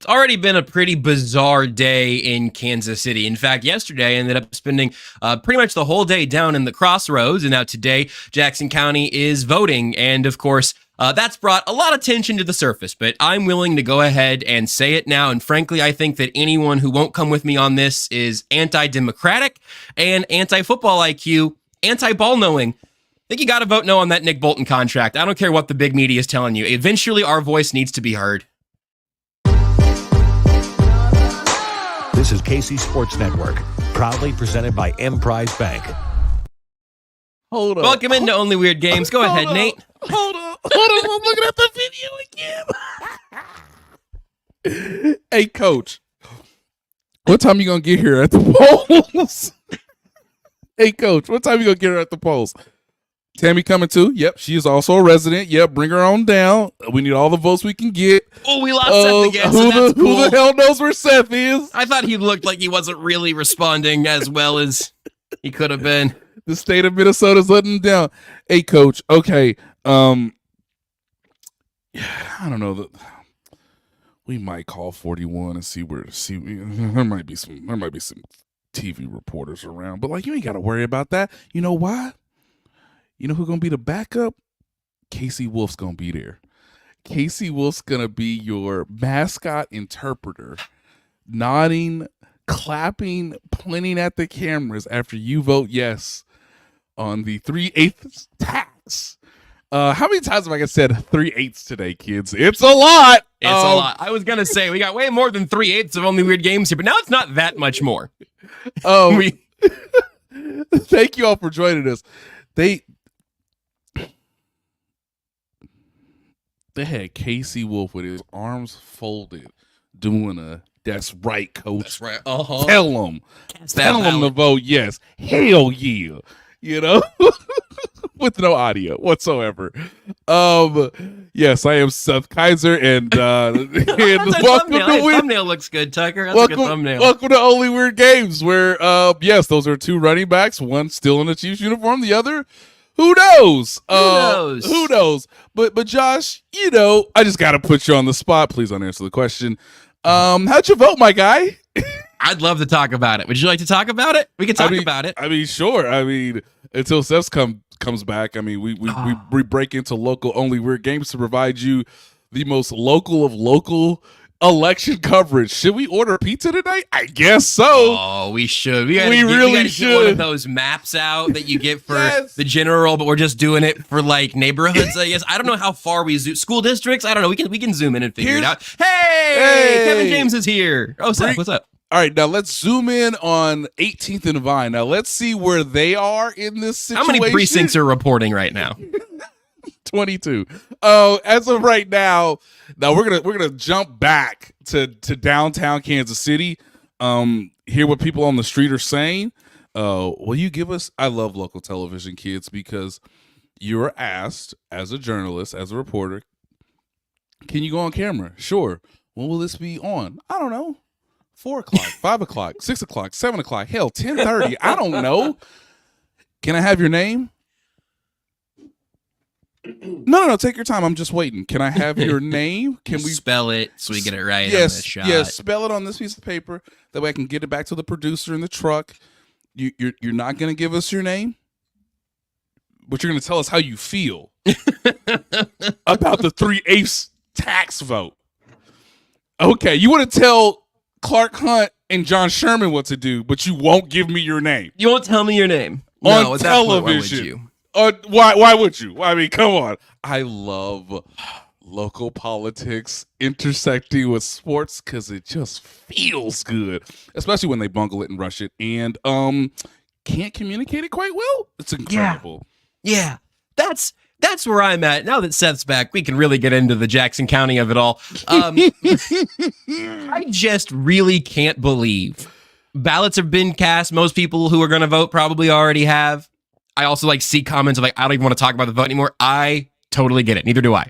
It's already been a pretty bizarre day in Kansas City. In fact, yesterday I ended up spending pretty much the whole day down in the crossroads. And now today, Jackson County is voting. And of course, that's brought a lot of tension to the surface. But I'm willing to go ahead and say it now. And frankly, I think that anyone who won't come with me on this is anti-democratic and anti-football IQ, anti-ball knowing. I think you got to vote no on that Nick Bolton contract. I don't care what the big media is telling you. Eventually, our voice needs to be heard. This is KC Sports Network, proudly presented by Emprise Bank. Hold on. Welcome into Only Weird Games. Go ahead, Nate. Hold on. I'm looking at the video again. Hey, Coach. What time you gonna get here at the polls? Hey, Coach. What time you gonna get her at the polls? Tammy coming too? Yep, she is also a resident. Yep, bring her on down. We need all the votes we can get. Oh, we lost Seth again, so that's cool. Who the hell knows where Seth is? I thought he looked like he wasn't really responding as well as he could have been. The state of Minnesota's letting him down. Hey, Coach. Okay. I don't know. We might call 41 and see where. There might be some TV reporters around, but like you ain't got to worry about that. You know why? You know who's going to be the backup? Casey Wolf's going to be there. Casey Wolf's going to be your mascot interpreter, nodding, clapping, pointing at the cameras after you vote yes on the 3/8 tax. How many times have I said 3/8 today, kids? It's a lot. It's a lot. I was going to say we got way more than 3/8 of Only Weird Games here, but now it's not that much more. Thank you all for joining us. They had Casey Wolf with his arms folded doing a "That's right, Coach." That's right. Uh-huh. Tell him to vote yes. Hell yeah. You know, with no audio whatsoever. Yes, I am Seth Keysor, and welcome to thumbnail looks good, Tucker. That's a good thumbnail. Welcome to Only Weird Games, where yes, those are two running backs, one still in the Chiefs uniform, the other. Who knows? Who knows? But Josh, you know, I just got to put you on the spot. Please don't answer the question. How'd you vote, my guy? I'd love to talk about it. Would you like to talk about it? We can talk about it. I mean, sure. I mean, until Seth comes back, I mean, we break into local Only Weird Games to provide you the most local of local election coverage. Should we order pizza tonight? I guess so. Oh, we should. We really should get one of those maps out that you get for the general, but we're just doing it for like neighborhoods. I guess I don't know how far we zoom. School districts. I don't know. We can zoom in and figure it out. Hey, Kevin James is here. Oh, Seth, what's up? All right, now let's zoom in on 18th and Vine. Now let's see where they are in this situation. How many precincts are reporting right now? 22. As of right now we're gonna jump back to downtown Kansas City. Hear what people on the street are saying. Will you give us? I love local television, kids, because you are asked as a journalist, as a reporter, can you go on camera? Sure. When will this be on? I don't know. 4 o'clock, 5 o'clock, 6 o'clock, 7 o'clock, hell, 10:30. I don't know. Can I have your name? No, take your time. I'm just waiting. Can I have your name? Can we spell it so we get it right? Yes, on this shot? Yes. Spell it on this piece of paper. That way I can get it back to the producer in the truck. You're not going to give us your name, but you're going to tell us how you feel about the 3/8 tax vote. Okay, you want to tell Clark Hunt and John Sherman what to do, but you won't give me your name. You won't tell me your name on television. Why would you? I mean, come on. I love local politics intersecting with sports because it just feels good, especially when they bungle it and rush it and can't communicate it quite well. It's incredible. Yeah. That's where I'm at. Now that Seth's back, we can really get into the Jackson County of it all. I just really can't believe ballots have been cast. Most people who are going to vote probably already have. I also see comments of I don't even want to talk about the vote anymore. I totally get it. Neither do I.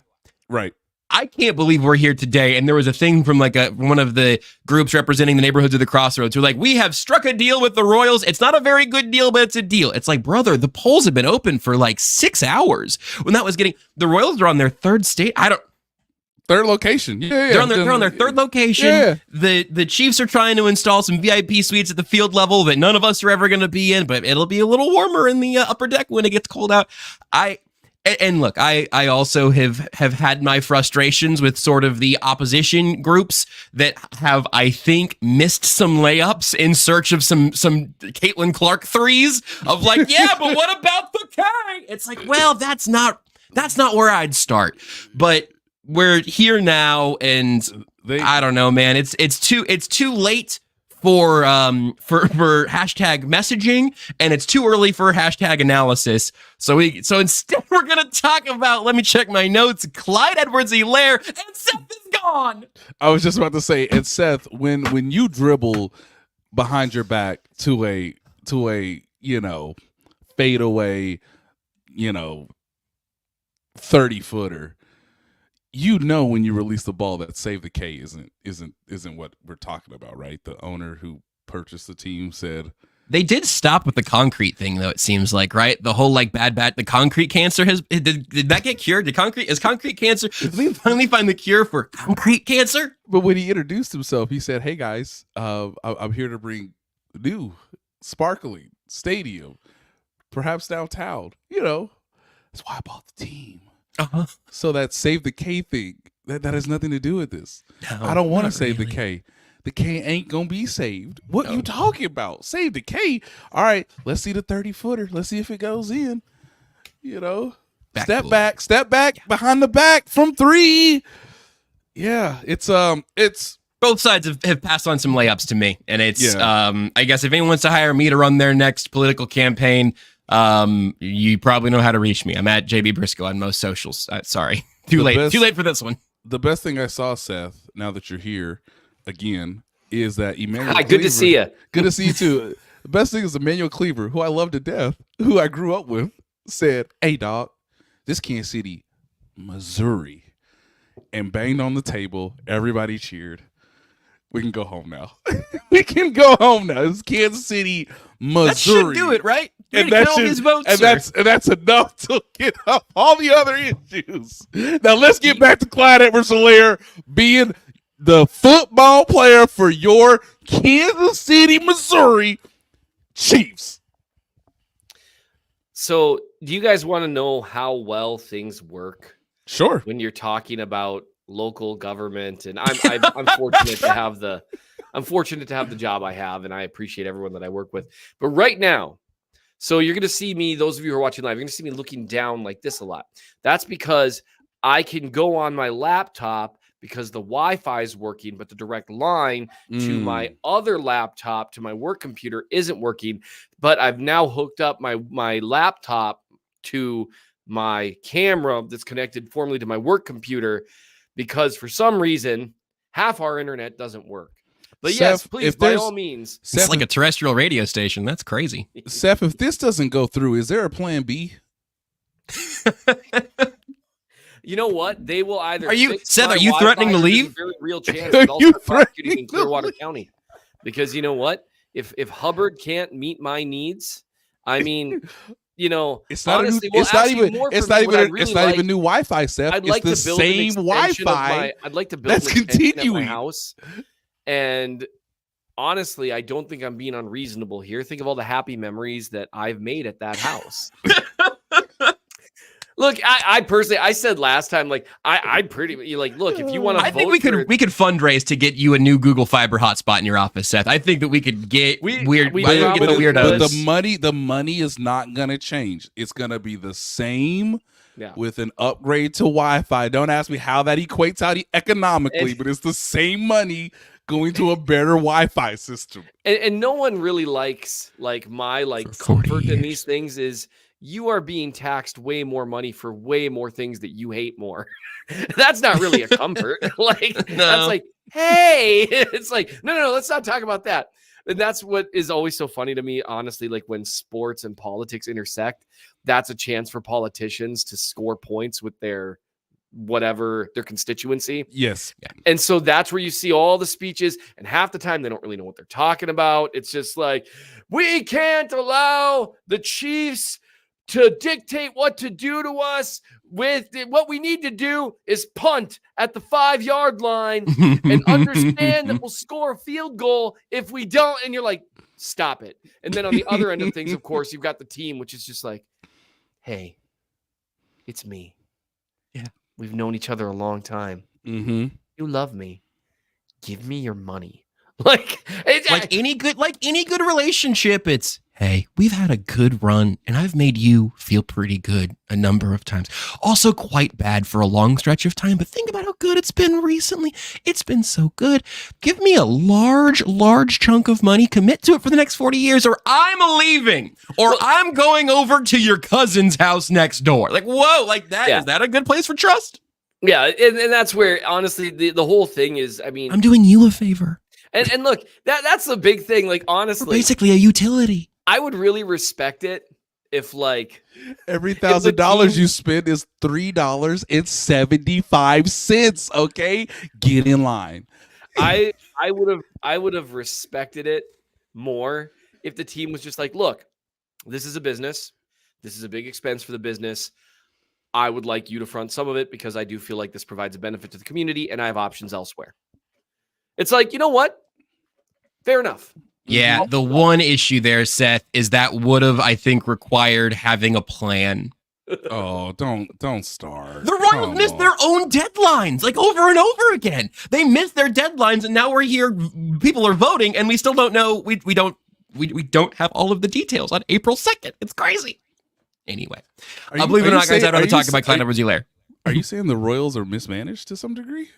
Right. I can't believe we're here today. And there was a thing from one of the groups representing the neighborhoods of the crossroads who are like, we have struck a deal with the Royals. It's not a very good deal, but it's a deal. It's like, brother, the polls have been open for 6 hours when that was the Royals are on their third state. Third location. Yeah. They're on their third location. Yeah. The Chiefs are trying to install some VIP suites at the field level that none of us are ever going to be in, but it'll be a little warmer in the upper deck when it gets cold out. And look, I also have had my frustrations with sort of the opposition groups that have, I think, missed some layups in search of some Caitlin Clark threes of like, yeah, but what about the K? It's like, well, that's not where I'd start. But we're here now, and I don't know, man. It's too late for hashtag messaging, and it's too early for hashtag analysis. So instead we're gonna talk about, let me check my notes, Clyde Edwards-Helaire, and Seth is gone. I was just about to say, and Seth, when you dribble behind your back to a fadeaway, 30-footer, when you release the ball that Save the K isn't what we're talking about, right? The owner who purchased the team said they did stop with the concrete thing, though. It seems like, right? The whole like the concrete cancer did that get cured? Is concrete cancer? Did we finally find the cure for concrete cancer? But when he introduced himself, he said, "Hey guys, I'm here to bring new, sparkling stadium, perhaps downtown. That's why I bought the team." Uh-huh. So that Save the K thing, that has nothing to do with this. No, I don't want to save really. the K. The K ain't gonna be saved. What you talking about? Save the K. All right, let's see the 30-footer. Let's see if it goes in. Step back behind the back from 3. Yeah, it's both sides have passed on some layups to me, and it's I guess if anyone wants to hire me to run their next political campaign, you probably know how to reach me. I'm at JB Brisco on most socials. Sorry, too late for this one. The best thing I saw, Seth, now that you're here again, is that Emmanuel. Hi, good to see you. Good to see you too. The best thing is Emmanuel Cleaver, who I love to death, who I grew up with, said, "Hey, dog, this Kansas City, Missouri," and banged on the table. Everybody cheered. We can go home now. We can go home now. It's Kansas City, Missouri. That should do it, right? And that's enough to get up all the other issues. Now let's get back to Clyde Edwards-Helaire being the football player for your Kansas City, Missouri Chiefs. So, do you guys want to know how well things work? Sure. When you're talking about local government, and I'm fortunate to have the job I have, and I appreciate everyone that I work with. But right now, so you're going to see me, those of you who are watching live, you're going to see me looking down like this a lot. That's because I can go on my laptop because the Wi-Fi is working, but the direct line to my other laptop, to my work computer, isn't working. But I've now hooked up my laptop to my camera that's connected formerly to my work computer, because for some reason, half our internet doesn't work. But yes, please, by all means. It's like a terrestrial radio station. That's crazy. Seth, if this doesn't go through, is there a plan B? You know what? They will either. Are you threatening to leave? There's a very real chance of also prosecuting in Clearwater County, because you know what? If Hubbard can't meet my needs, I mean, it's not honestly, it's not even new Wi-Fi, Seth. I'd like it's to the build same Wi-Fi. I'd like to build that's an extension at my continuing. house, and honestly, I don't think I'm being unreasonable here. Think of all the happy memories that I've made at that house. Look, I personally, I said last time, like, I pretty like, look, if you want to, I think we could fundraise to get you a new Google Fiber hotspot in your office, Seth. I think that we could get But the money is not gonna change. It's gonna be the same. Yeah. With an upgrade to Wi-Fi. Don't ask me how that equates out economically, but it's the same money going to a better Wi-Fi system. And no one really likes my comfort in these things is you are being taxed way more money for way more things that you hate more. That's not really a comfort. That's like, hey, it's like, no, let's not talk about that. And that's what is always so funny to me, honestly, like when sports and politics intersect, that's a chance for politicians to score points with their constituency. Yes. Yeah. And so that's where you see all the speeches, and half the time they don't really know what they're talking about. It's just like, we can't allow the Chiefs to dictate what to do to us. With what we need to do is punt at the 5-yard line and understand that we'll score a field goal if we don't. And you're like, stop it. And then on the other end of things, of course, you've got the team, which is just like, hey, it's me. Yeah. We've known each other a long time. Mm-hmm. You love me. Give me your money. Like any good relationship, it's, hey, we've had a good run and I've made you feel pretty good a number of times. Also quite bad for a long stretch of time, but think about how good it's been recently. It's been so good. Give me a large chunk of money, commit to it for the next 40 years, or I'm leaving, or I'm going over to your cousin's house next door. Like, whoa, like that. Yeah. Is that a good place for trust? Yeah, and that's where, honestly, the whole thing is, I mean, I'm doing you a favor. And look, that's the big thing. Like, honestly, we're basically a utility. I would really respect it if, like, every $1,000 you spend is $3.75. Okay, get in line. I would have respected it more if the team was just like, look, this is a business. This is a big expense for the business. I would like you to front some of it because I do feel like this provides a benefit to the community and I have options elsewhere. It's like, you know what? Fair enough. Yeah, the one issue there, Seth, is that would have, I think, required having a plan. Oh, don't start. The Royals missed their own deadlines, like over and over again. They missed their deadlines, and now we're here. People are voting, and we still don't know. We don't have all of the details on April 2nd. It's crazy. Anyway, believe it or not, guys, I don't want to talk about Clyde Edwards-Helaire. Are you saying the Royals are mismanaged to some degree?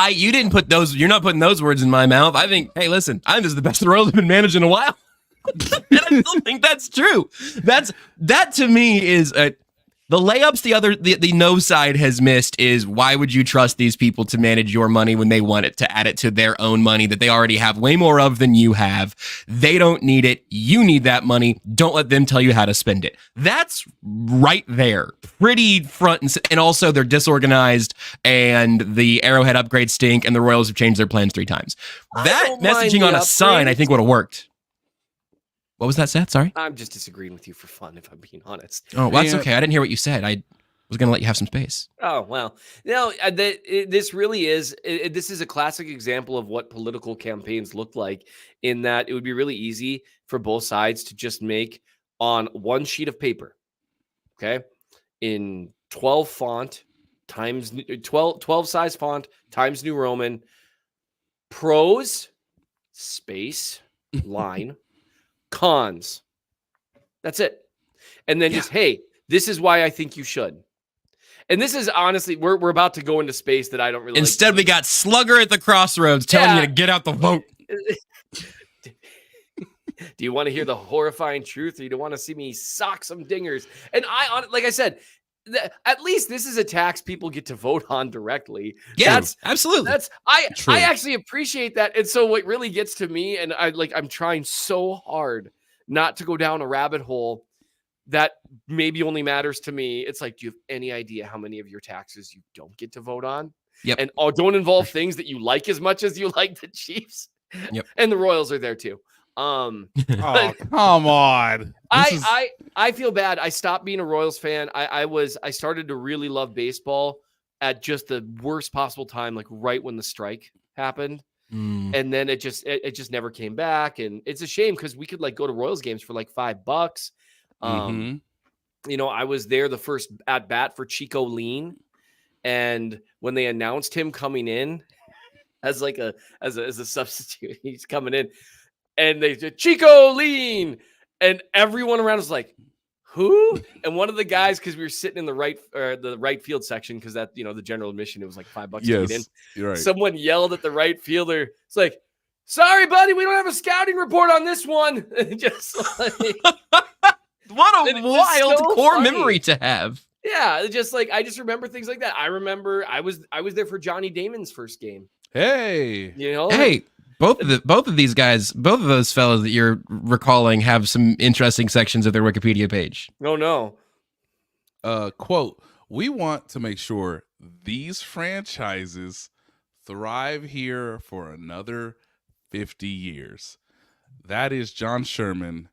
You didn't put those. You're not putting those words in my mouth. I think. Hey, listen. I think this is the best the Royals have been managed in a while, and I still think that's true. That to me is the layups. The no side has missed is why would you trust these people to manage your money when they want it to add it to their own money that they already have way more of than you have. They don't need it. You need that money. Don't let them tell you how to spend it. That's right there. Pretty front and also they're disorganized and the Arrowhead upgrades stink and the Royals have changed their plans 3 times. That messaging on a sign I think would have worked. What was that, Seth? Sorry? I'm just disagreeing with you for fun, if I'm being honest. Oh, well, that's okay. I didn't hear what you said. I was going to let you have some space. Oh, well. No, this really is, this is a classic example of what political campaigns look like, in that it would be really easy for both sides to just make on one sheet of paper, okay, in 12 font times 12 size font times New Roman, pros, space, line, cons. That's it. And then just, hey, this is why I think you should. And this is honestly, we're about to go into space that I don't really Instead, we got Slugger at the crossroads telling you to get out the vote. Do you want to hear the horrifying truth, or you don't want to see me sock some dingers? And like I said, at least this is a tax people get to vote on directly. Yeah, absolutely. I actually appreciate that. And so what really gets to me, and I'm trying so hard not to go down a rabbit hole that maybe only matters to me. It's like, do you have any idea how many of your taxes you don't get to vote on? Yep. And don't involve things that you like as much as you like the Chiefs. Yep. And the Royals are there too. Oh, come on. I feel bad. I stopped being a Royals fan. I started to really love baseball at just the worst possible time, like right when the strike happened. And then it just never came back. And it's a shame because we could like go to Royals games for like $5. You know, I was there the first at bat for Chico Lean. And when they announced him coming in as a substitute, he's coming in. And they said, Chico Lean. And everyone around was like, who? And one of the guys, because we were sitting in the right field section, because that, the general admission, it was like $5 to get in. You're right. Someone yelled at the right fielder. It's like, sorry, buddy, we don't have a scouting report on this one. Just like, what a wild core memory to have. Yeah, just like I just remember things like that. I remember I was there for Johnny Damon's first game. Hey. Hey. Both of these guys, both of those fellas that you're recalling have some interesting sections of their Wikipedia page. Oh, no. Quote, we want to make sure these franchises thrive here for another 50 years. That is John Sherman,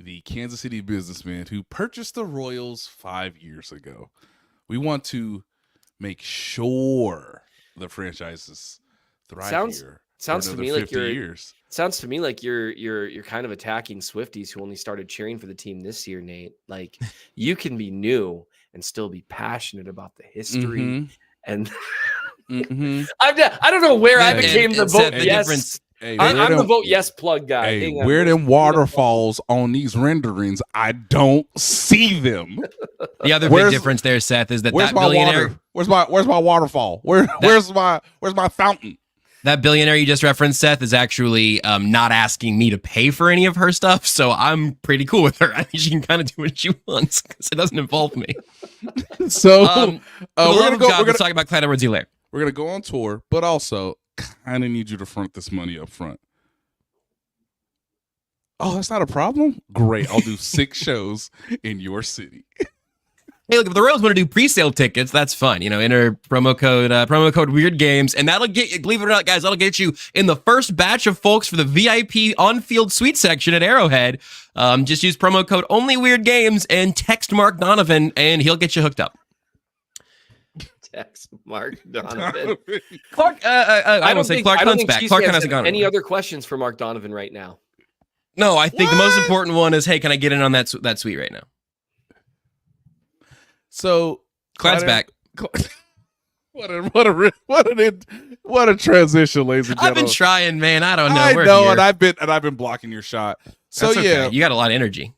the Kansas City businessman who purchased the Royals 5 years ago. We want to make sure the franchises thrive here. Sounds to me like years. Sounds to me like you're kind of attacking Swifties who only started cheering for the team this year, Nate. Like, you can be new and still be passionate about the history and I don't know where I became the vote yes. Hey, I'm the vote yes plug guy. Hey, where them waterfalls on these renderings? I don't see them. The other big difference there, Seth, is that billionaire. Where's my waterfall? Where's my fountain? That billionaire you just referenced, Seth, is actually not asking me to pay for any of her stuff, so I'm pretty cool with her. I think she can kind of do what she wants because it doesn't involve me. So we're gonna talk about Clyde Edwards-Helaire. We're gonna go on tour, but also kind of need you to front this money up front. Oh, that's not a problem? Great. I'll do 6 shows in your city. Hey, look, if the Royals want to do pre-sale tickets, that's fun. Enter promo code Weird Games, and that'll get, believe it or not, guys, that'll get you in the first batch of folks for the VIP on-field suite section at Arrowhead. Just use promo code only Weird Games and text Mark Donovan, and he'll get you hooked up. Text Mark Donovan. Clark, I don't say Clark Hunt's back. Clark Hunt hasn't gone. Any other questions for Mark Donovan right now? No, I think the most important one is, hey, can I get in on that suite right now? So Clyde's back. What a transition, ladies and gentlemen. I've been trying, man. I don't know. I know, and I've been blocking your shot. So That's okay. yeah, you got a lot of energy.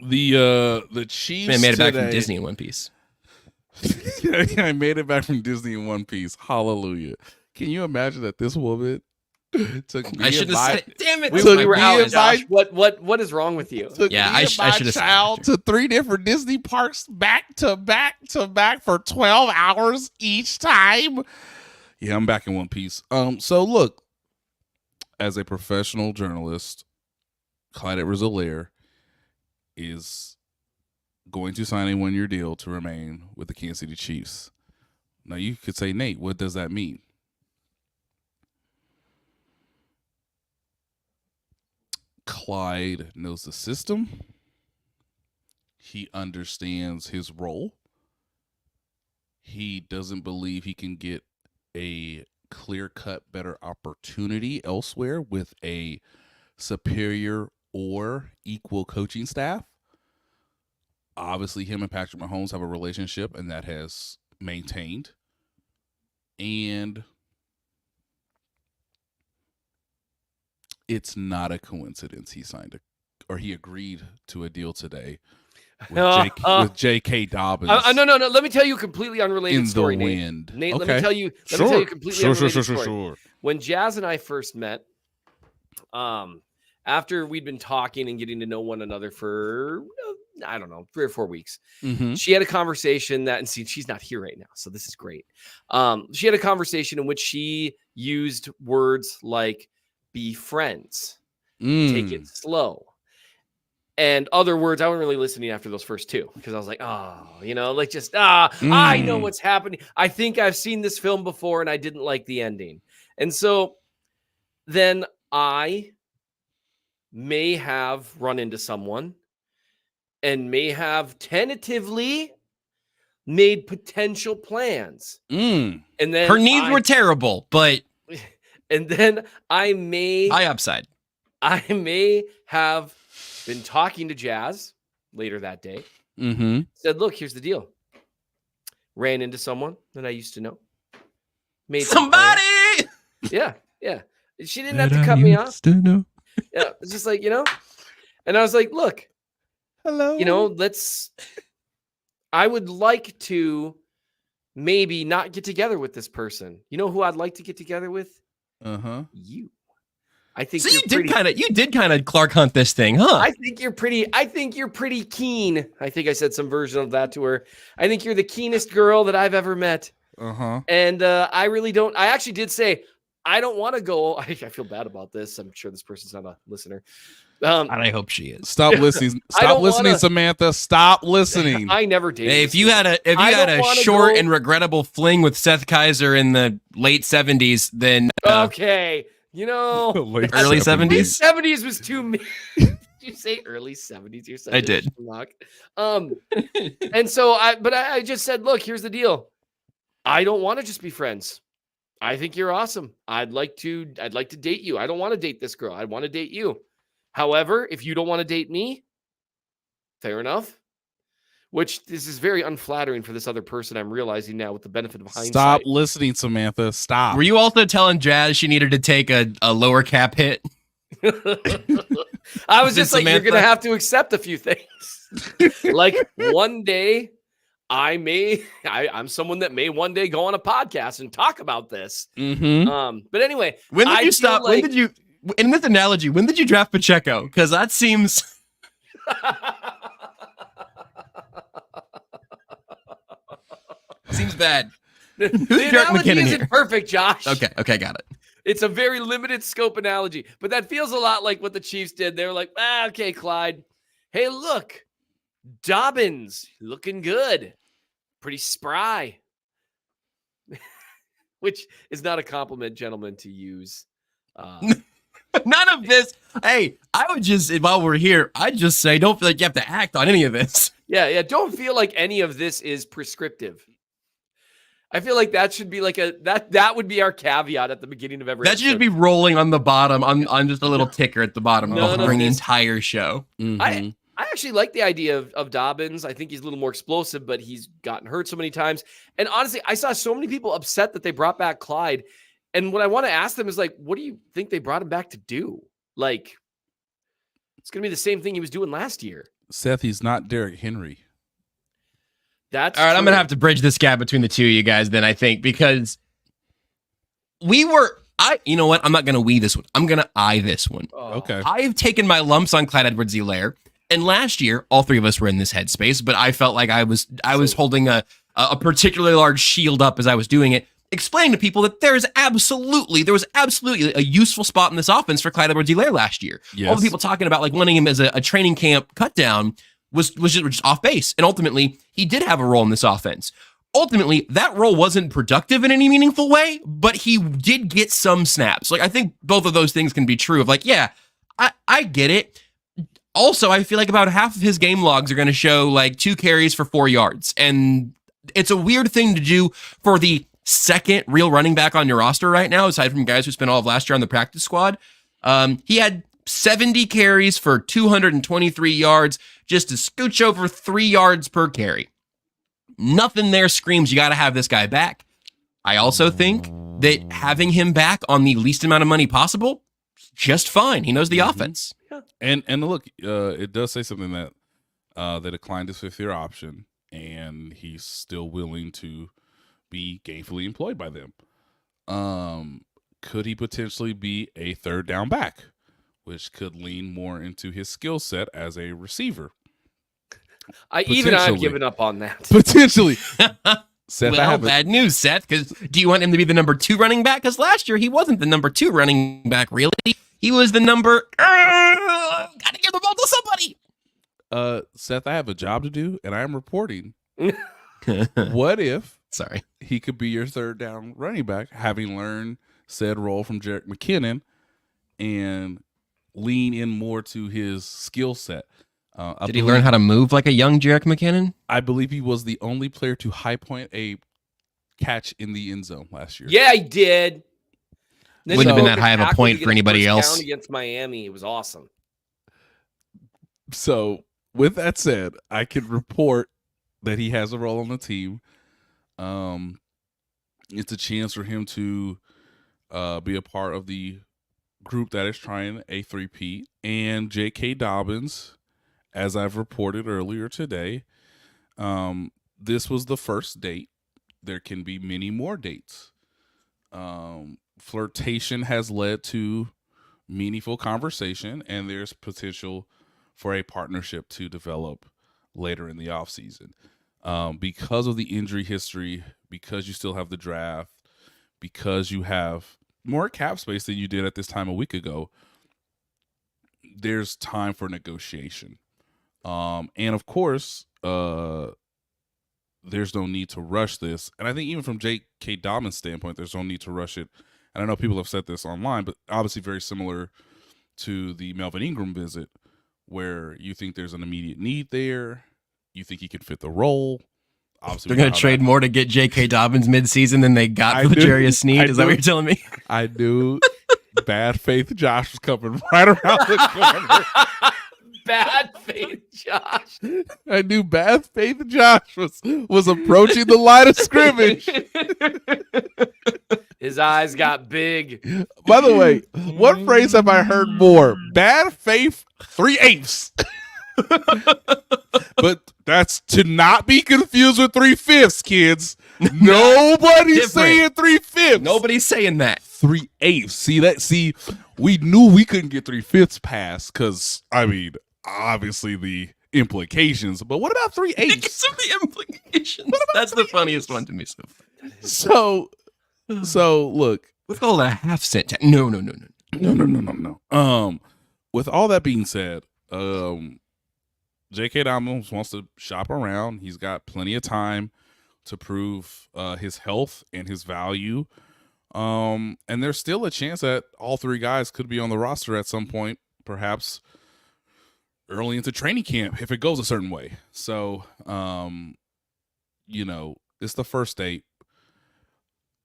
The Chiefs. Man, made it back from Disney in one piece. I made it back from Disney in one piece. Hallelujah. Can you imagine that this woman took me? I should have said it. Damn it. We were out, Josh. What is wrong with you? Yeah, I should have child to 3 different Disney parks back to back for 12 hours each time. Yeah, I'm back in one piece. So look, as a professional journalist, Clyde Edwards-Helaire is going to sign a 1-year deal to remain with the Kansas City Chiefs. Now you could say, Nate, what does that mean? Clyde knows the system. He understands his role. He doesn't believe he can get a clear-cut, better opportunity elsewhere with a superior or equal coaching staff. Obviously, him and Patrick Mahomes have a relationship, and that has maintained. And it's not a coincidence he he agreed to a deal today with J.K. Dobbins. No. Let me tell you a completely unrelated story, Nate. Nate, okay. let me tell you a completely unrelated story. Sure. When Jazz and I first met, after we'd been talking and getting to know one another for, I don't know, 3 or 4 weeks, she had a conversation and see, she's not here right now, so this is great. She had a conversation in which she used words like be friends, take it slow, and other words. I wasn't really listening after those first 2 because I was like, I know what's happening. I think I've seen this film before and I didn't like the ending. And so then I may have run into someone and may have tentatively made potential plans. And then her needs were terrible, but and then I may have been talking to Jazz later that day. Said, look, here's the deal. Ran into someone that I used to know. Made somebody. Yeah. She didn't have to cut me off. Yeah, it's just like, and I was like, look, hello, I would like to maybe not get together with this person. You know who I'd like to get together with? You. I think you did kind of Clark Hunt this thing, huh? I think you're pretty keen. I think I said some version of that to her. I think you're the keenest girl that I've ever met. And I really don't. I actually did say, I don't want to go. I feel bad about this. I'm sure this person's not a listener. And I hope she is. Stop listening. Stop listening, Samantha. Stop listening. I never did. Hey, if you had a short and regrettable fling with Seth Keysor in the late 70s, then okay, early 70s. 70s was too me. you say early 70s? You're such I a did. schmuck. And so I just said, look, here's the deal. I don't want to just be friends. I think you're awesome. I'd like to date you. I don't want to date this girl. I want to date you. However, if you don't want to date me, fair enough. Which this is very unflattering for this other person. I'm realizing now with the benefit of hindsight. Stop listening, Samantha. Stop. Were you also telling Jazz she needed to take a lower cap hit? I was just like, you're going to have to accept a few things. Like one day I'm someone that may one day go on a podcast and talk about this. But anyway, when did you stop? When did you, in this analogy, when did you draft Pacheco? Because that seems... Seems bad. The Jarek analogy McKinnon isn't here? perfect, Josh. Okay, got it. It's a very limited scope analogy, but that feels a lot like what the Chiefs did. They were like, okay, Clyde. Hey, look, Dobbins looking good. Pretty spry. Which is not a compliment, gentlemen, to use. None of this. Hey, I would just, while we're here, I'd just say don't feel like you have to act on any of this. Yeah. Don't feel like any of this is prescriptive. I feel like that should be like that would be our caveat at the beginning of every That should just be rolling on the bottom, on just a little ticker at the bottom during the this. entire show. I actually like the idea of Dobbins. I think he's a little more explosive, but he's gotten hurt so many times. And honestly, I saw so many people upset that they brought back Clyde. And what I want to ask them is like, what do you think they brought him back to do? Like, it's going to be the same thing he was doing last year. Seth, he's not Derrick Henry. That's all right. true. I'm going to have to bridge this gap between the two of you guys then, I think, because you know what? I'm not going to we this one. I'm going to I this one. Oh. Okay. I've taken my lumps on Clyde Edwards-Helaire. And last year, all three of us were in this headspace, but I felt like I was holding a particularly large shield up as I was doing it, explaining to people that there was absolutely a useful spot in this offense for Clyde Edwards-Helaire last year. Yes. All the people talking about like wanting him as a training camp cut down was just off base. And ultimately, he did have a role in this offense. Ultimately, that role wasn't productive in any meaningful way, but he did get some snaps. Like, I think both of those things can be true of like, yeah, I get it. Also, I feel like about half of his game logs are going to show like 2 carries for 4 yards. And it's a weird thing to do for the second real running back on your roster right now, aside from guys who spent all of last year on the practice squad. He had 70 carries for 223 yards, just to scooch over 3 yards per carry. Nothing there screams you got to have this guy back. I also think that having him back on the least amount of money possible, just fine. He knows the offense. And look, it does say something that they declined his 5th-year option, and he's still willing to be gainfully employed by them. Could he potentially be a third down back, which could lean more into his skill set as a receiver? I've given up on that. Potentially. Seth, well, bad news, Seth, because do you want him to be the number 2 running back? Because last year he wasn't the number 2 running back, really. He was the number... gotta give the ball to somebody! Seth, I have a job to do, and I am reporting. What if he could be your third down running back, having learned said role from Jerick McKinnon, and lean in more to his skill set? Did he learn how to move like a young Jerick McKinnon? I believe he was the only player to high point a catch in the end zone last year. Yeah, he did. Wouldn't have been that high of a point for anybody else. Against Miami, it was awesome. So, with that said, I can report that he has a role on the team. It's a chance for him to be a part of the group that is trying a 3-peat. And J.K. Dobbins, as I've reported earlier today, this was the first date. There can be many more dates. Flirtation has led to meaningful conversation, and there's potential for a partnership to develop later in the offseason. Because of the injury history, because you still have the draft, because you have more cap space than you did at this time a week ago, there's time for negotiation. And of course, there's no need to rush this. And I think even from J.K. Dobbins' standpoint, there's no need to rush it. And I know people have said this online, but obviously very similar to the Melvin Ingram visit, where you think there's an immediate need there. You think he could fit the role. Obviously, They're going to trade more to get J.K. Dobbins midseason than they got for Jarius Sneed. Is that what you're telling me? I knew bad faith Josh was coming right around the corner. Bad faith Josh. I knew bad faith Josh was approaching the line of scrimmage. His eyes got big. By the way, what phrase have I heard more? Bad faith 3/8. But that's to not be confused with 3/5, kids. Nobody's saying 3/5. Nobody's saying that. 3/8. See, we knew we couldn't get 3/5 passed because, I mean, obviously the implications. But what about 3/8? Some of the implications. That's the funniest one to me so far. So look. With all that half cent. No. With all that being said, J.K. Dobbins wants to shop around. He's got plenty of time to prove his health and his value. And there's still a chance that all three guys could be on the roster at some point, perhaps early into training camp if it goes a certain way. So, it's the first date.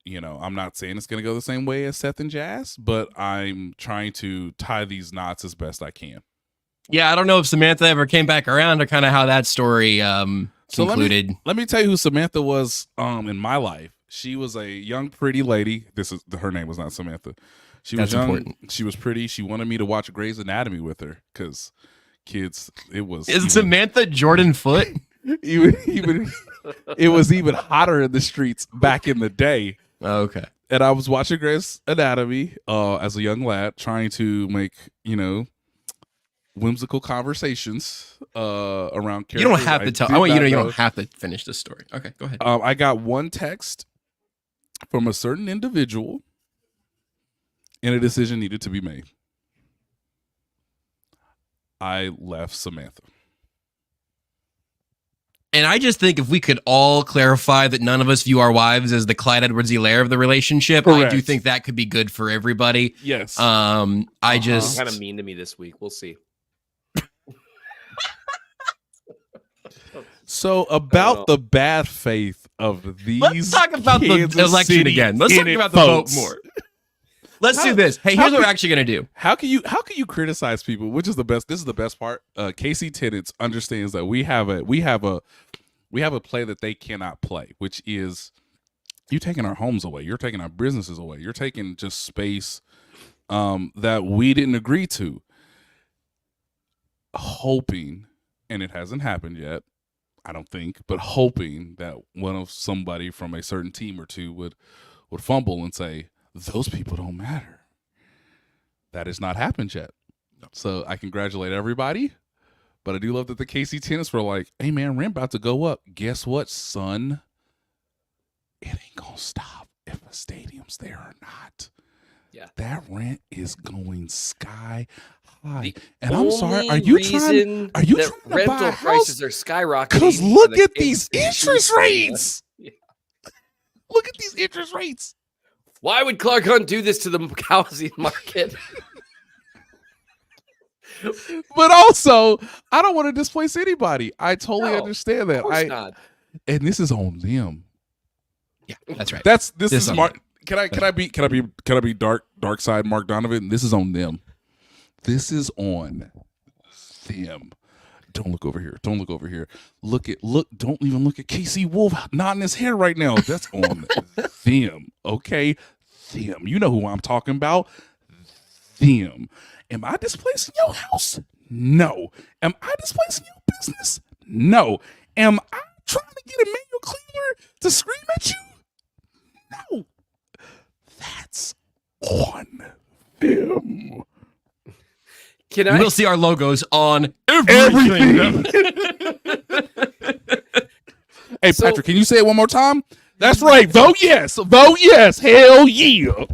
I'm not saying it's going to go the same way as Seth and Jazz, but I'm trying to tie these knots as best I can. Yeah, I don't know if Samantha ever came back around or kind of how that story concluded. Let me tell you who Samantha was in my life. She was a young, pretty lady. Her name was not Samantha. She was young. Important. She was pretty. She wanted me to watch Grey's Anatomy with her because kids, it was. Is Samantha Jordan Foote? It was even hotter in the streets back in the day. Oh, okay. And I was watching Grey's Anatomy as a young lad, trying to make, whimsical conversations around characters. You don't have to tell. I want you to know you don't have to finish this story. Okay, go ahead. I got one text from a certain individual, and a decision needed to be made. I left Samantha. And I just think if we could all clarify that none of us view our wives as the Clyde Edwards-Helaire of the relationship, correct. I do think that could be good for everybody. Yes. I just kind of mean to me this week. We'll see. So about the bad faith of these. Let's talk about Kansas the election City again. Let's talk about the vote more. Let's do this. Hey, here's what we're actually gonna do. How can you criticize people? Which is the best? This is the best part. Casey Tennants understands that we have a play that they cannot play, which is you taking our homes away. You're taking our businesses away. You're taking just space that we didn't agree to. Hoping, and it hasn't happened yet, I don't think, but hoping that somebody from a certain team or two would fumble and say, those people don't matter. That has not happened yet. So I congratulate everybody, but I do love that the KC Tennis were like, hey man, rent about to go up. Guess what, son? It ain't gonna stop if a stadium's there or not. Yeah. That rent is going sky high. And I'm sorry, are you trying to rental buy prices are skyrocketing? Because look at these interest rates. Yeah. Look at these interest rates. Why would Clark Hunt do this to the housing market? But also, I don't want to displace anybody. I totally understand that. Of course not. And this is on them. Yeah, that's right. This is smart. Can I be dark side Mark Donovan? This is on them. This is on them. Don't look over here. Don't look over here. Don't even look at KC Wolf nodding his head right now. That's on them. Okay? Them. You know who I'm talking about. Them. Am I displacing your house? No. Am I displacing your business? No. Am I trying to get a manual cleaner to scream at you? No. That's on them. We'll see our logos on everything. Hey, Patrick, can you say it one more time? That's right. Vote yes. Vote yes. Hell yeah.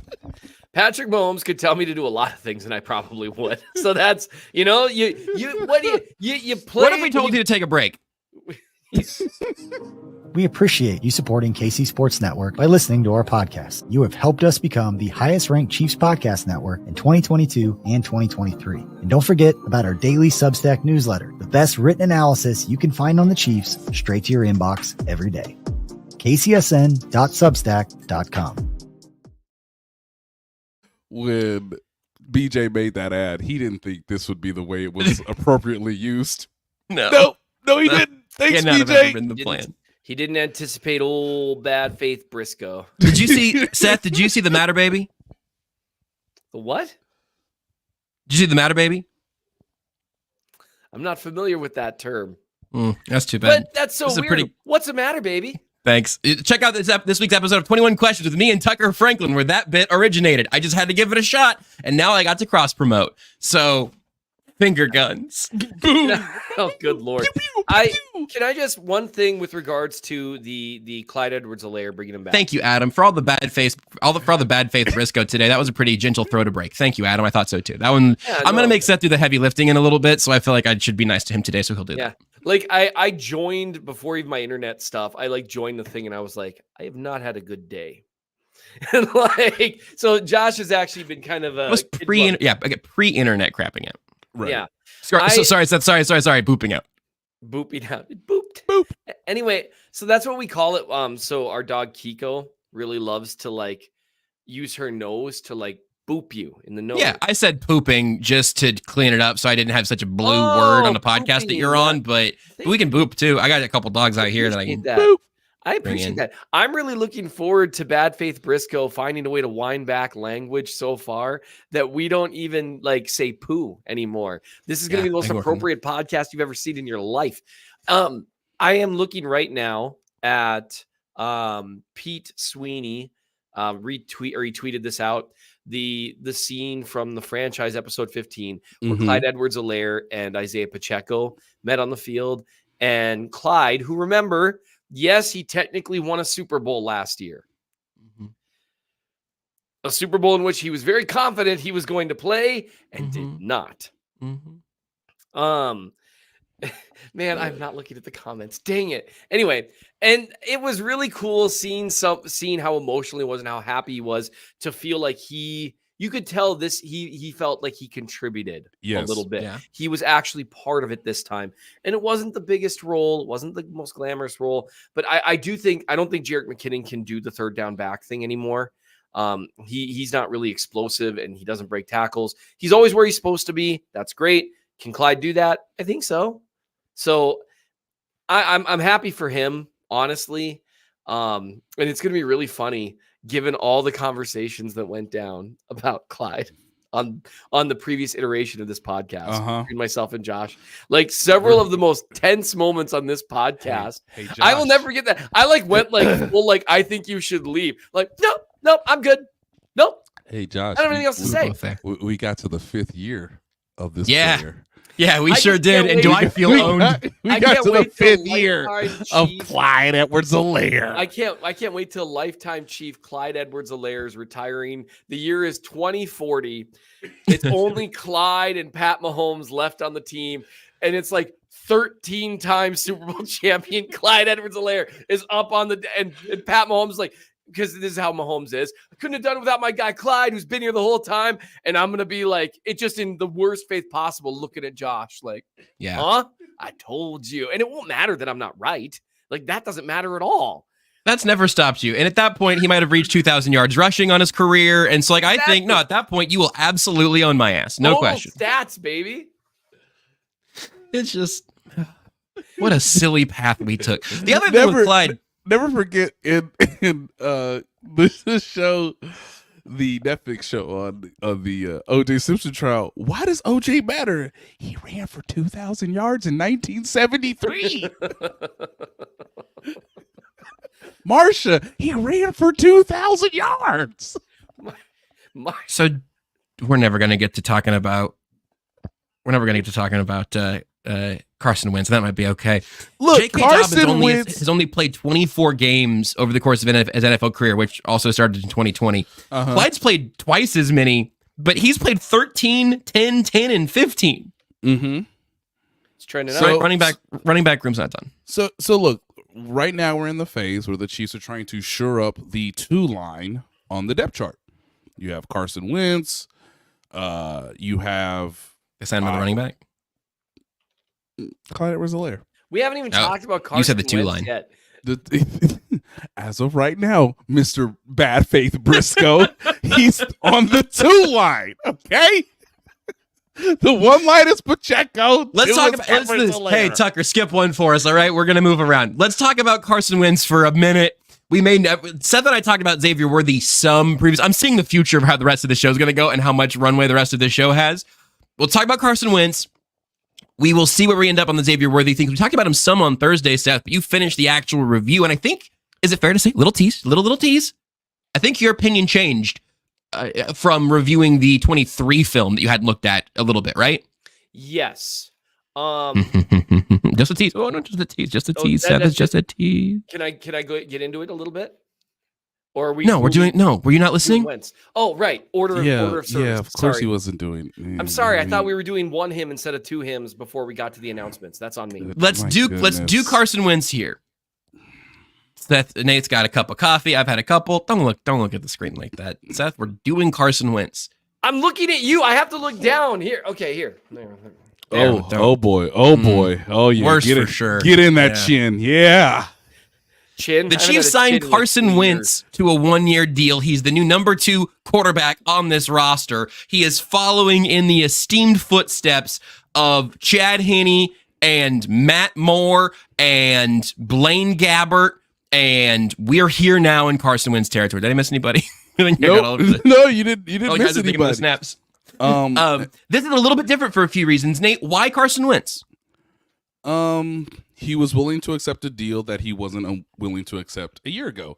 Patrick Mahomes could tell me to do a lot of things, and I probably would. So that's, you play. What if we told you to take a break? We appreciate you supporting KC Sports Network by listening to our podcast. You have helped us become the highest ranked Chiefs podcast network in 2022 and 2023. And don't forget about our daily Substack newsletter, the best written analysis you can find on the Chiefs straight to your inbox every day. kcsn.substack.com. When BJ made that ad, he didn't think this would be the way it was appropriately used. No, he didn't. Thanks, BJ. Been the plan. He didn't anticipate old bad faith Brisco. Did you see, Seth, did you see the Matter Baby? The what? Did you see the Matter Baby? I'm not familiar with that term. That's too bad. But that's so weird. What's the matter, baby? Thanks. Check out this week's episode of 21 Questions with me and Tucker Franklin, where that bit originated. I just had to give it a shot, and now I got to cross-promote. So, finger guns. Oh, good Lord. Can I just, one thing with regards to the Clyde Edwards-Helaire bringing him back. Thank you, Adam, for all the bad faith, Brisco today. That was a pretty gentle throw to break. Thank you, Adam. I thought so too. That one, yeah, I'm going to make Seth do the heavy lifting in a little bit, so I feel like I should be nice to him today, so he'll do that. Like I joined before even my internet stuff. I joined the thing and I was like, I have not had a good day. And so Josh has actually been kind of I get pre-internet crapping out. Right. Yeah. Sorry, Seth. Sorry. Booping out. Booping out. Booped. Anyway, so that's what we call it. So our dog Kiko really loves to use her nose to boop you in the nose. Yeah, I said pooping just to clean it up so I didn't have such a blue word on the podcast that you're on, but we can boop too. I got a couple dogs out here that I can boop. I appreciate that. I'm really looking forward to Bad Faith Brisco finding a way to wind back language so far that we don't even say poo anymore. This is going to be the most appropriate podcast you've ever seen in your life. I am looking right now at Pete Sweeney he tweeted this out. The scene from the franchise episode 15 where Clyde Edwards-Helaire and Isaiah Pacheco met on the field, and Clyde, who, remember, yes, he technically won a Super Bowl last year. A Super Bowl in which he was very confident he was going to play and did not. Man, I'm not looking at the comments. Dang it. Anyway, and it was really cool seeing how emotional he was and how happy he was to feel like you could tell he felt like he contributed a little bit. Yeah. He was actually part of it this time. And it wasn't the biggest role. It wasn't the most glamorous role. But I don't think Jerick McKinnon can do the third down back thing anymore. He's not really explosive and he doesn't break tackles. He's always where he's supposed to be. That's great. Can Clyde do that? I think so. So I'm happy for him, honestly. And it's going to be really funny given all the conversations that went down about Clyde on the previous iteration of this podcast, between myself and Josh. Several of the most tense moments on this podcast. Hey, I will never forget that. I went well, I think you should leave. No, I'm good. Nope. Hey, Josh. I don't have anything else to say. We got to the 5th year of this player. Yeah, we sure did. And do I feel owned? We got to the 5th year of Clyde Edwards-Helaire. I can't wait till lifetime chief Clyde Edwards-Helaire is retiring. The year is 2040. It's only Clyde and Pat Mahomes left on the team. And it's 13-time Super Bowl champion Clyde Edwards-Helaire is up on and Pat Mahomes because this is how Mahomes is. I couldn't have done it without my guy Clyde, who's been here the whole time. And I'm going to be it just in the worst faith possible, looking at Josh I told you. And it won't matter that I'm not right. That doesn't matter at all. That's never stopped you. And at that point, he might have reached 2,000 yards rushing on his career. And so I think, no, at that point, you will absolutely own my ass. No question. Stats, baby. It's just, what a silly path we took. The other thing with Clyde. Never forget in this show, the Netflix show on the O.J. Simpson trial. Why does O.J. matter? He ran for 2,000 yards in 1973. Marsha, he ran for 2,000 yards. So we're never going to get to talking about Carson Wentz. That might be okay. Look, J.K. Dobbins has only played 24 games over the course of his NFL career, which also started in 2020. Clyde's played twice as many, but he's played 13, 10, 10, and 15. It's trending up. Running back room's not done. So look, right now we're in the phase where the Chiefs are trying to shore up the 2 line on the depth chart. You have Carson Wentz. You have They signed another running back. Clyde Edwards-Helaire. We haven't even talked about Carson You said the 2 Wentz line. yet. As of right now, Mr. Bad Faith Brisco, he's on the 2 line. Okay. The 1 line is Pacheco. Let's talk about Hey, Tucker, skip one for us. All right, we're gonna move around. Let's talk about Carson Wentz for a minute. Seth and I talked about Xavier Worthy some previous. I'm seeing the future of how the rest of the show is gonna go and how much runway the rest of the show has. We'll talk about Carson Wentz. We will see where we end up on the Xavier Worthy thing. We talked about him some on Thursday, Seth, but you finished the actual review, and I think, is it fair to say, little tease? I think your opinion changed from reviewing the 23 film that you hadn't looked at a little bit, right? Yes. Just a tease. Oh, no, just a tease. Just a tease. Seth, it's just a tease. Can I go get into it a little bit? Or are we? No, were you not listening? Wentz. Oh, right. Order of service. Yeah, of course Sorry. he wasn't doing. I'm sorry. I thought we were doing 1 hymn instead of 2 hymns before we got to the announcements. That's on me. Let's do Carson Wentz here. Seth, Nate's got a cup of coffee. I've had a couple. Don't look at the screen like that. Seth, we're doing Carson Wentz. I'm looking at you. I have to look down here. Okay, here. Oh boy. Oh yeah. Worse for sure. Get in that chin. Yeah. Chin. The Chiefs signed Carson Wentz to a 1-year deal. He's the new number 2 quarterback on this roster. He is following in the esteemed footsteps of Chad Henne and Matt Moore and Blaine Gabbert, and we're here now in Carson Wentz territory. Did I miss anybody? Nope. No, you didn't miss anybody. Snaps. This is a little bit different for a few reasons. Nate, why Carson Wentz? He was willing to accept a deal that he wasn't willing to accept a year ago,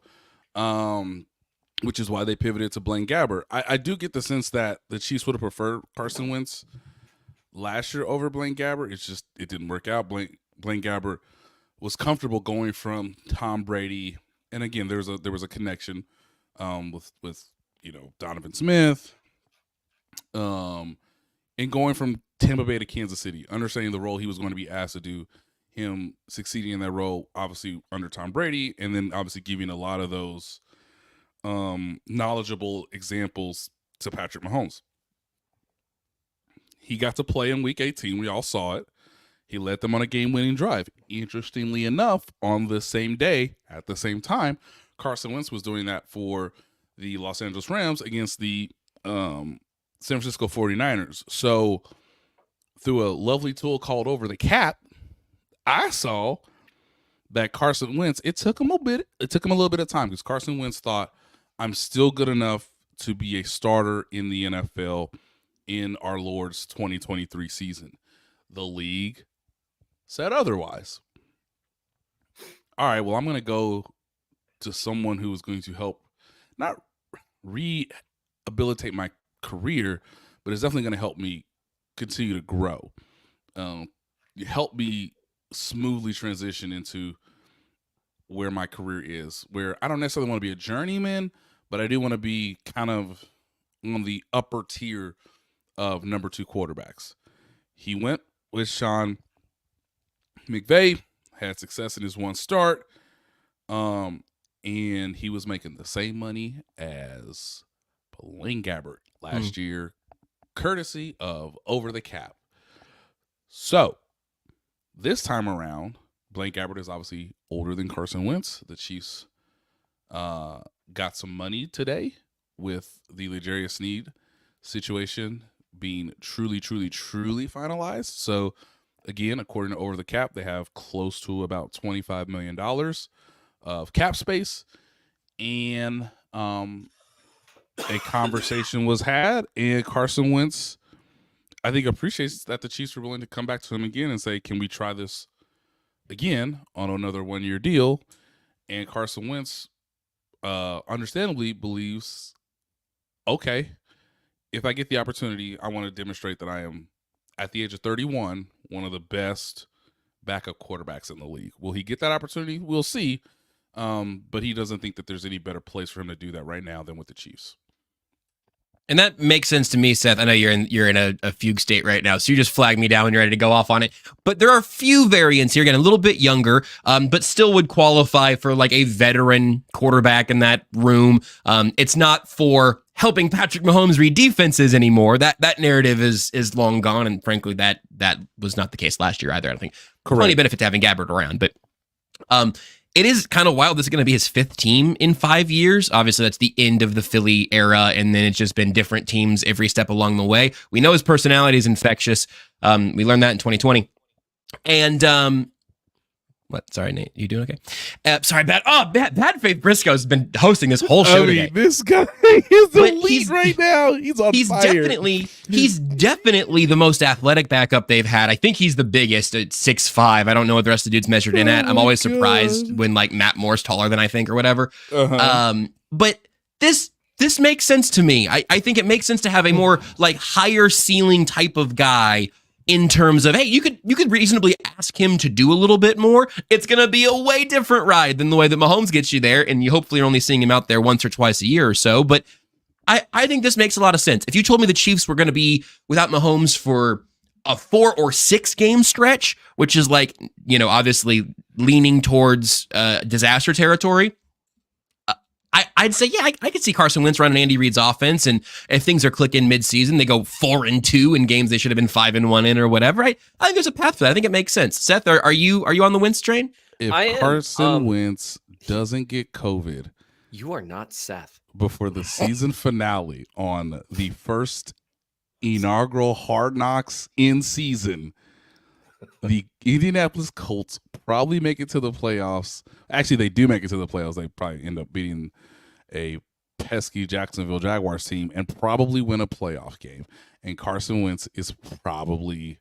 which is why they pivoted to Blaine Gabbert. I do get the sense that the Chiefs would have preferred Carson Wentz last year over Blaine Gabbert. It's just it didn't work out. Blaine Gabbert was comfortable going from Tom Brady, and again there was a connection with Donovan Smith, and going from Tampa Bay to Kansas City, understanding the role he was going to be asked to do, him succeeding in that role, obviously under Tom Brady, and then obviously giving a lot of those knowledgeable examples to Patrick Mahomes. He got to play in Week 18. We all saw it. He led them on a game-winning drive. Interestingly enough, on the same day, at the same time, Carson Wentz was doing that for the Los Angeles Rams against the San Francisco 49ers. So through a lovely tool called Over the Cap, I saw that Carson Wentz, it took him a little bit of time because Carson Wentz thought, I'm still good enough to be a starter in the NFL in our Lord's 2023 season. The league said otherwise. All right, well, I'm going to go to someone who is going to help not rehabilitate my career, but it's definitely going to help me continue to grow. Help me smoothly transition into where my career is, where I don't necessarily want to be a journeyman, but I do want to be kind of on the upper tier of number 2 quarterbacks. He went with Sean McVay, had success in his one start, and he was making the same money as Blaine Gabbert last year, courtesy of Over the Cap. So this time around, Blaine Gabbert is obviously older than Carson Wentz. The Chiefs got some money today with the L'Jarius Sneed situation being truly finalized. So again, according to Over the Cap, they have close to about $25 million of cap space, and a conversation was had, and Carson Wentz, I think, appreciates that the Chiefs were willing to come back to him again and say, can we try this again on another 1-year deal? And Carson Wentz understandably believes, okay, if I get the opportunity, I want to demonstrate that I am, at the age of 31, one of the best backup quarterbacks in the league. Will he get that opportunity? We'll see. But he doesn't think that there's any better place for him to do that right now than with the Chiefs. And that makes sense to me, Seth. I know you're in a fugue state right now, so you just flagged me down when you're ready to go off on it. But there are a few variants here, again, a little bit younger, but still would qualify for like a veteran quarterback in that room. It's not for helping Patrick Mahomes read defenses anymore. That narrative is long gone, and frankly, that was not the case last year either. I don't think plenty of benefit to having Gabbert around, but it is kind of wild. This is going to be his 5th team in 5 years. Obviously, that's the end of the Philly era, and then it's just been different teams every step along the way. We know his personality is infectious. We learned that in 2020. And what? Sorry, Nate. You doing okay? Sorry, Bad Faith Brisco has been hosting this whole show today. This guy is elite right now. He's on fire. He's definitely the most athletic backup they've had. I think he's the biggest at 6'5". I don't know what the rest of the dudes measured in at. I'm always surprised when like Matt Moore's taller than I think or whatever. But this makes sense to me. I think it makes sense to have a more like higher ceiling type of guy. In terms of, hey, you could reasonably ask him to do a little bit more. It's going to be a way different ride than the way that Mahomes gets you there, and you hopefully are only seeing him out there once or twice a year or so. But I think this makes a lot of sense. If you told me the Chiefs were going to be without Mahomes for a 4 or 6 game stretch, which is like, obviously leaning towards disaster territory, I'd say, yeah, I could see Carson Wentz running Andy Reid's offense, and if things are clicking mid-season, they go 4-2 in games they should have been 5-1 in or whatever. I think there's a path for that. I think it makes sense. Seth, are you on the Wentz train? If Carson Wentz doesn't get COVID, you are not Seth. Before the season finale on the first inaugural Hard Knocks in season, the Indianapolis Colts probably make it to the playoffs. Actually, they do make it to the playoffs. They probably end up beating a pesky Jacksonville Jaguars team and probably win a playoff game. And Carson Wentz is probably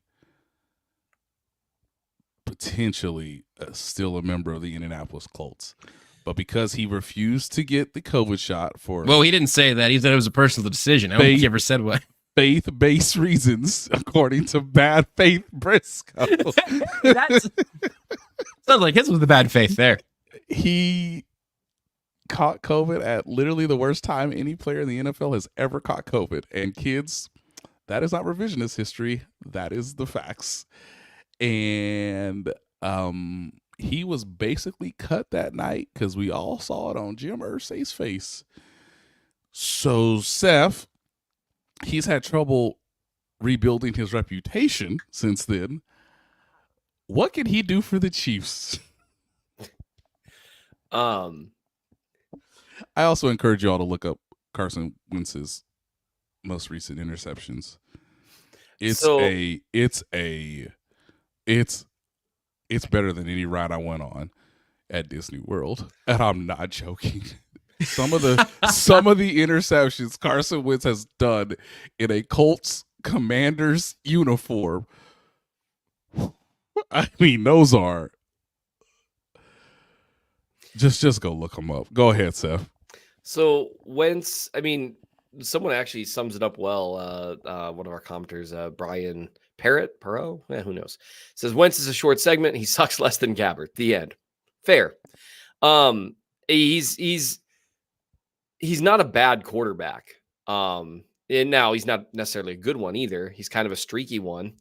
potentially still a member of the Indianapolis Colts. But because he refused to get the COVID shot Well, he didn't say that. He said it was a personal decision. I don't think he ever said what. Faith-based reasons, according to Bad Faith Brisco. Sounds like his was the bad faith there. He caught COVID at literally the worst time any player in the NFL has ever caught COVID. And kids, that is not revisionist history. That is the facts. And he was basically cut that night because we all saw it on Jim Irsay's face. So Seth, he's had trouble rebuilding his reputation since then. What can he do for the Chiefs? I also encourage you all to look up Carson Wentz's most recent interceptions. It's better than any ride I went on at Disney World, and I'm not joking. Some of the interceptions Carson Wentz has done in a Colts Commander's uniform, I mean, those are just go look them up. Go ahead, Seth. So Wentz, I mean, someone actually sums it up well. One of our commenters, Brian Perot, who knows, says Wentz is a short segment. He sucks less than Gabbert. The end. Fair. He's not a bad quarterback. And now he's not necessarily a good one either. He's kind of a streaky one.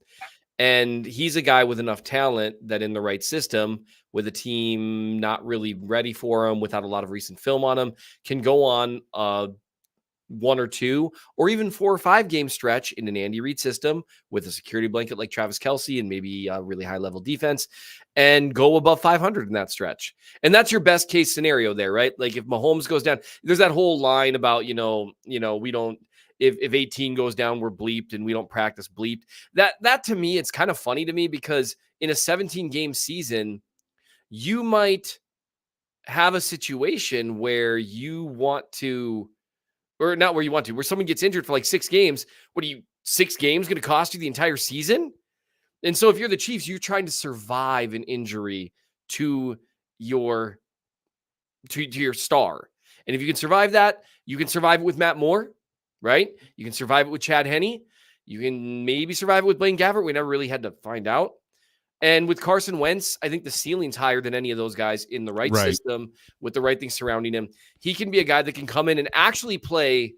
And he's a guy with enough talent that in the right system, with a team not really ready for him, without a lot of recent film on him, can go on 1 or 2 or even 4 or 5 game stretch in an Andy Reid system with a security blanket like Travis Kelce and maybe a really high level defense and go above 500 in that stretch. And that's your best case scenario there, right? Like if Mahomes goes down, there's that whole line about, we don't, if 18 goes down, we're bleeped and we don't practice bleeped. That to me, it's kind of funny to me because in a 17 game season, you might have a situation where you want to, or not where you want to, where someone gets injured for like 6 games. 6 games going to cost you the entire season? And so if you're the Chiefs, you're trying to survive an injury to your star. And if you can survive that, you can survive it with Matt Moore, right? You can survive it with Chad Henne. You can maybe survive it with Blaine Gabbert. We never really had to find out. And with Carson Wentz, I think the ceiling's higher than any of those guys in the right system with the right things surrounding him. He can be a guy that can come in and actually play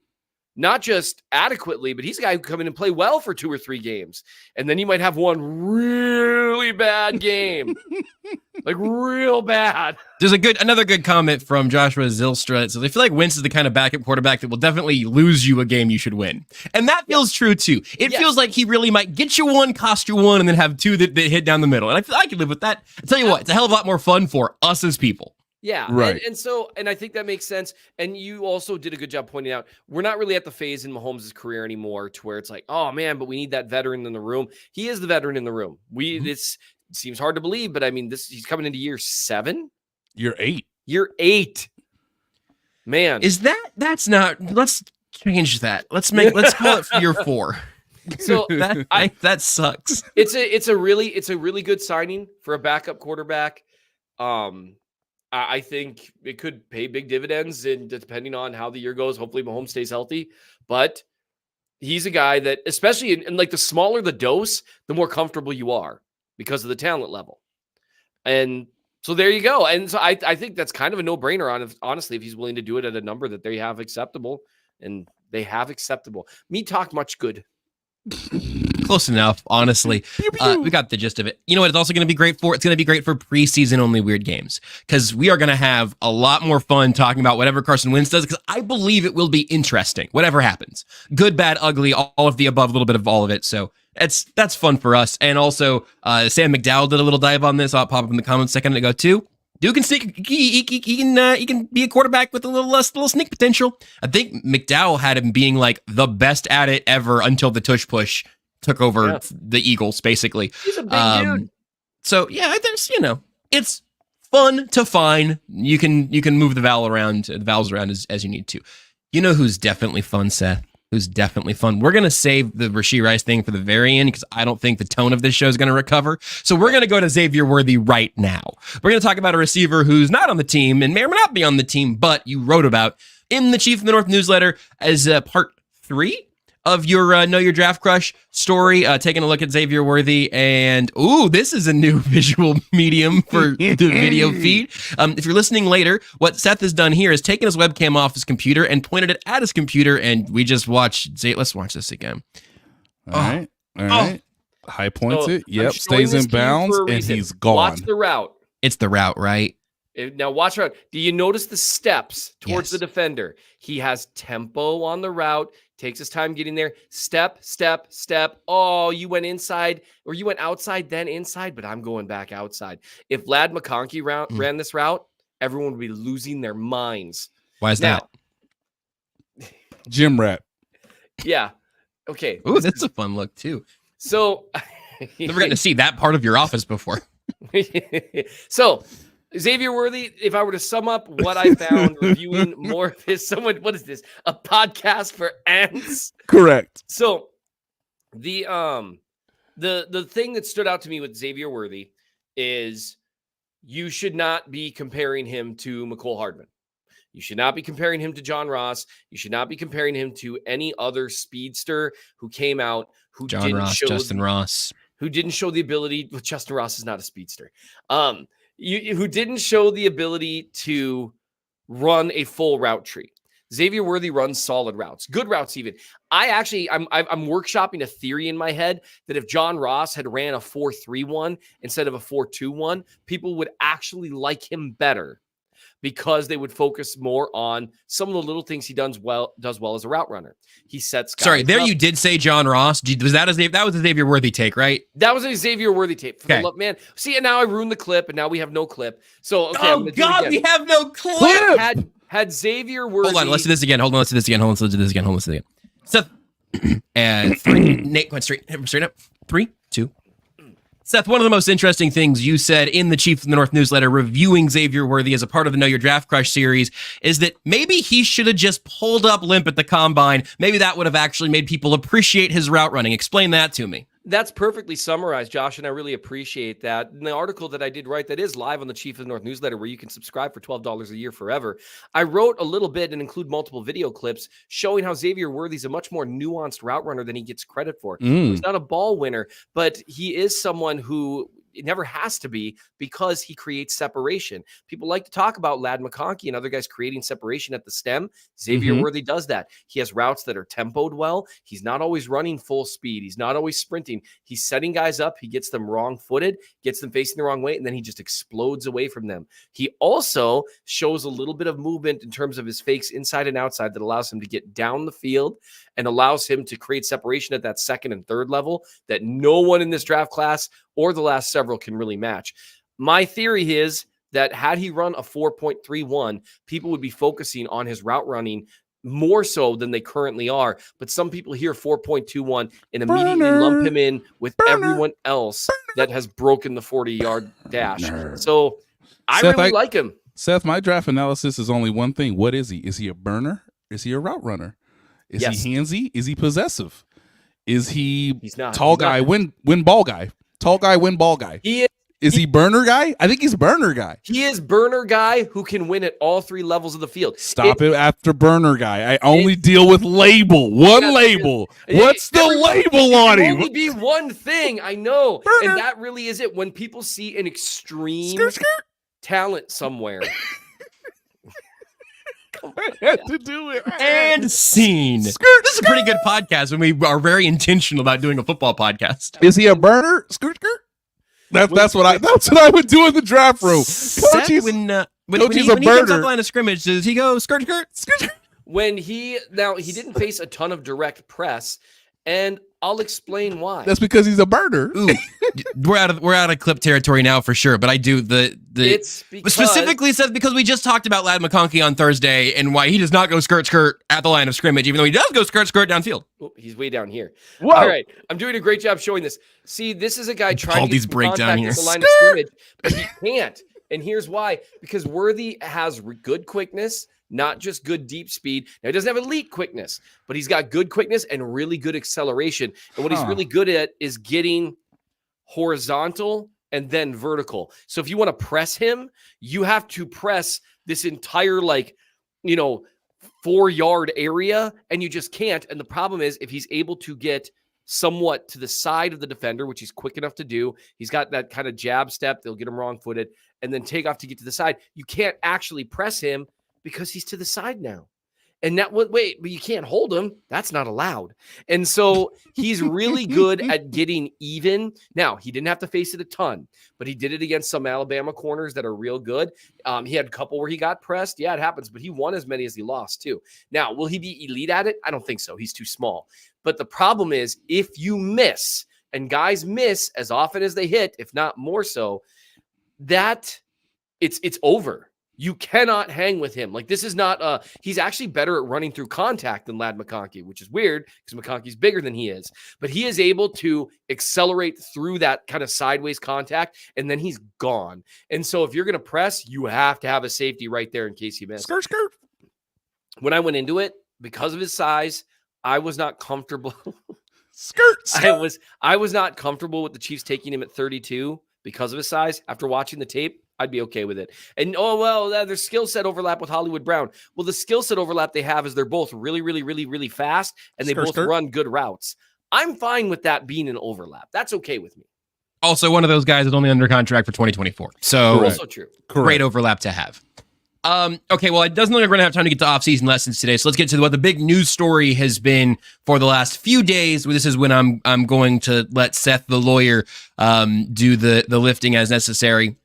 not just adequately, but he's a guy who come in and play well for 2 or 3 games. And then you might have one really bad game, like real bad. There's another good comment from Joshua Zylstra. So they feel like Wentz is the kind of backup quarterback that will definitely lose you a game you should win. And that feels true too. It feels like he really might get you one, cost you one, and then have 2 that hit down the middle. And I feel I can live with that. I tell you what, it's a hell of a lot more fun for us as people. Yeah. Right. And I think that makes sense. And you also did a good job pointing out, we're not really at the phase in Mahomes' career anymore to where it's like, oh man, but we need that veteran in the room. He is the veteran in the room. This seems hard to believe, but I mean, he's coming into year 7. You're 8. Year 8. Man. That's not, let's change that. Let's call it year 4. So that sucks. It's a really good signing for a backup quarterback. I think it could pay big dividends, and depending on how the year goes, hopefully Mahomes stays healthy. But he's a guy that, especially in like the smaller the dose, the more comfortable you are because of the talent level. And so there you go. And so I think that's kind of a no-brainer, honestly, if he's willing to do it at a number that they have acceptable. And they have acceptable. Me talk much good. Close enough, honestly. We got the gist of it. You know what it's also going to be great for? It's going to be great for preseason only weird games, because we are going to have a lot more fun talking about whatever Carson Wentz does, because I believe it will be interesting, whatever happens. Good, bad, ugly, all of the above, a little bit of all of it. So that's fun for us. And also, Sam McDowell did a little dive on this. I'll pop up in the comments a second ago too. Dude can sneak. He can be a quarterback with a little sneak potential. I think McDowell had him being like the best at it ever until the tush push took over the Eagles, basically. He's a big dude. So yeah, there's it's fun to find. You can move the valves around as you need to. You know who's definitely fun, Seth? Who's definitely fun? We're gonna save the Rashee Rice thing for the very end, because I don't think the tone of this show is gonna recover. So we're gonna go to Xavier Worthy right now. We're gonna talk about a receiver who's not on the team and may or may not be on the team, but you wrote about in the Chief of the North newsletter as part 3 of your Know Your Draft Crush story, taking a look at Xavier Worthy. And, this is a new visual medium for the video feed. If you're listening later, what Seth has done here is taken his webcam off his computer and pointed it at his computer, and we just watched. Let's watch this again. All right. High points it. Yep, stays in bounds, and he's gone. Watch the route. It's the route, right? Now watch route. Do you notice the steps towards the defender? He has tempo on the route. Takes his time getting there. Step, step, step. Oh, you went inside, or you went outside, then inside, but I'm going back outside. If Ladd McConkey ran this route, everyone would be losing their minds. Why is that? Gym rat. Yeah. Okay. Ooh, that's a fun look too. So never gotten to see that part of your office before. So Xavier Worthy, if I were to sum up what I found reviewing more of his, what is this? A podcast for ants? Correct. So the thing that stood out to me with Xavier Worthy is you should not be comparing him to McCole Hardman. You should not be comparing him to John Ross. You should not be comparing him to any other speedster who came out who Justin Ross. Who didn't show the ability. Well, Justin Ross is not a speedster. Who didn't show the ability to run a full route tree. Xavier Worthy runs solid routes, good routes even. I'm workshopping a theory in my head that if John Ross had ran a 4.31 instead of a 4.21, people would actually like him better because they would focus more on some of the little things he does well as a route runner. He sets guys Sorry, there up. You did say John Ross. Was that was a Xavier Worthy take, right? That was a Xavier Worthy tape. Okay. Man, see, and now I ruined the clip, and now we have no clip. So, okay, oh God, we have no clip. Had Xavier Worthy. Hold on, let's do this again. Let's do this again. Seth, and 3. Nate, going straight up. 3, 2. Seth, one of the most interesting things you said in the Chief of the North newsletter reviewing Xavier Worthy as a part of the Know Your Draft Crush series is that maybe he should have just pulled up limp at the combine. Maybe that would have actually made people appreciate his route running. Explain that to me. That's perfectly summarized, Josh, and I really appreciate that. In the article that I did write that is live on the Chief of the North newsletter, where you can subscribe for $12 a year forever, I wrote a little bit and include multiple video clips showing how Xavier Worthy is a much more nuanced route runner than he gets credit for. He's not a ball winner, but he is someone who it never has to be, because he creates separation. People like to talk about Ladd McConkey and other guys creating separation at the stem. Xavier Worthy does that. He has routes that are tempoed well. He's not always running full speed. He's not always sprinting. He's setting guys up. He gets them wrong-footed, gets them facing the wrong way, and then he just explodes away from them. He also shows a little bit of movement in terms of his fakes inside and outside that allows him to get down the field and allows him to create separation at that second and third level that no one in this draft class or the last several can really match. My theory is that had he run a 4.31, people would be focusing on his route running more so than they currently are. But some people hear 4.21 and immediately lump him in with everyone else that has broken the 40-yard dash. So I really like him. Seth, my draft analysis is only one thing. What is he? Is he a burner? Is he a route runner? Is he handsy? Is he possessive? Is he tall guy, win ball guy? Tall guy, win ball guy. Is he burner guy? I think he's burner guy. He is burner guy who can win at all three levels of the field. Stop it after burner guy. I only deal with label. One label. What's the label on him? Only be one thing. I know. Burner. And that really is it. When people see an extreme talent somewhere. I had to do it. And scene. This is a pretty good podcast when we are very intentional about doing a football podcast. Is he a burner? That's what I would do in the draft room. Seth, when he comes off the line of scrimmage, does he go skirt? When he didn't face a ton of direct press, and I'll explain why. That's because he's a burner. Ooh, we're out of clip territory now for sure. But I do it's because, specifically said because we just talked about Ladd McConkey on Thursday and why he does not go skirt at the line of scrimmage, even though he does go skirt downfield. Oh, he's way down here. Whoa. All right, I'm doing a great job showing this. See, this is a guy trying all to these get break down contact here. at the line of scrimmage, but he can't. And here's why: because Worthy has good quickness. Not just good deep speed. Now, he doesn't have elite quickness, but he's got good quickness and really good acceleration. And what he's really good at is getting horizontal and then vertical. So if you want to press him, you have to press this entire 4-yard area, and you just can't. And the problem is if he's able to get somewhat to the side of the defender, which he's quick enough to do, he's got that kind of jab step. They'll get him wrong-footed and then take off to get to the side. You can't actually press him because he's to the side now. And but you can't hold him. That's not allowed. And so he's really good at getting even. Now, he didn't have to face it a ton, but he did it against some Alabama corners that are real good. He had a couple where he got pressed. Yeah, it happens, but he won as many as he lost too. Now, will he be elite at it? I don't think so. He's too small. But the problem is if you miss, and guys miss as often as they hit, if not more so, that it's over. You cannot hang with him. This is not he's actually better at running through contact than Ladd McConkey, which is weird because McConkey's bigger than he is. But he is able to accelerate through that kind of sideways contact, and then he's gone. And so if you're going to press, you have to have a safety right there in case you miss. Skirt. When I went into it, because of his size, I was not comfortable. Skirt. I was not comfortable with the Chiefs taking him at 32 because of his size. After watching the tape, I'd be okay with it. And, their skill set overlap with Hollywood Brown. Well, the skill set overlap they have is they're both really, really, really, really fast, and they both run good routes. I'm fine with that being an overlap. That's okay with me. Also, one of those guys is only under contract for 2024. So, also true. Great overlap to have. Okay, well, it doesn't look like we're going to have time to get to off-season lessons today, so let's get to what the big news story has been for the last few days. This is when I'm going to let Seth, the lawyer, do the lifting as necessary.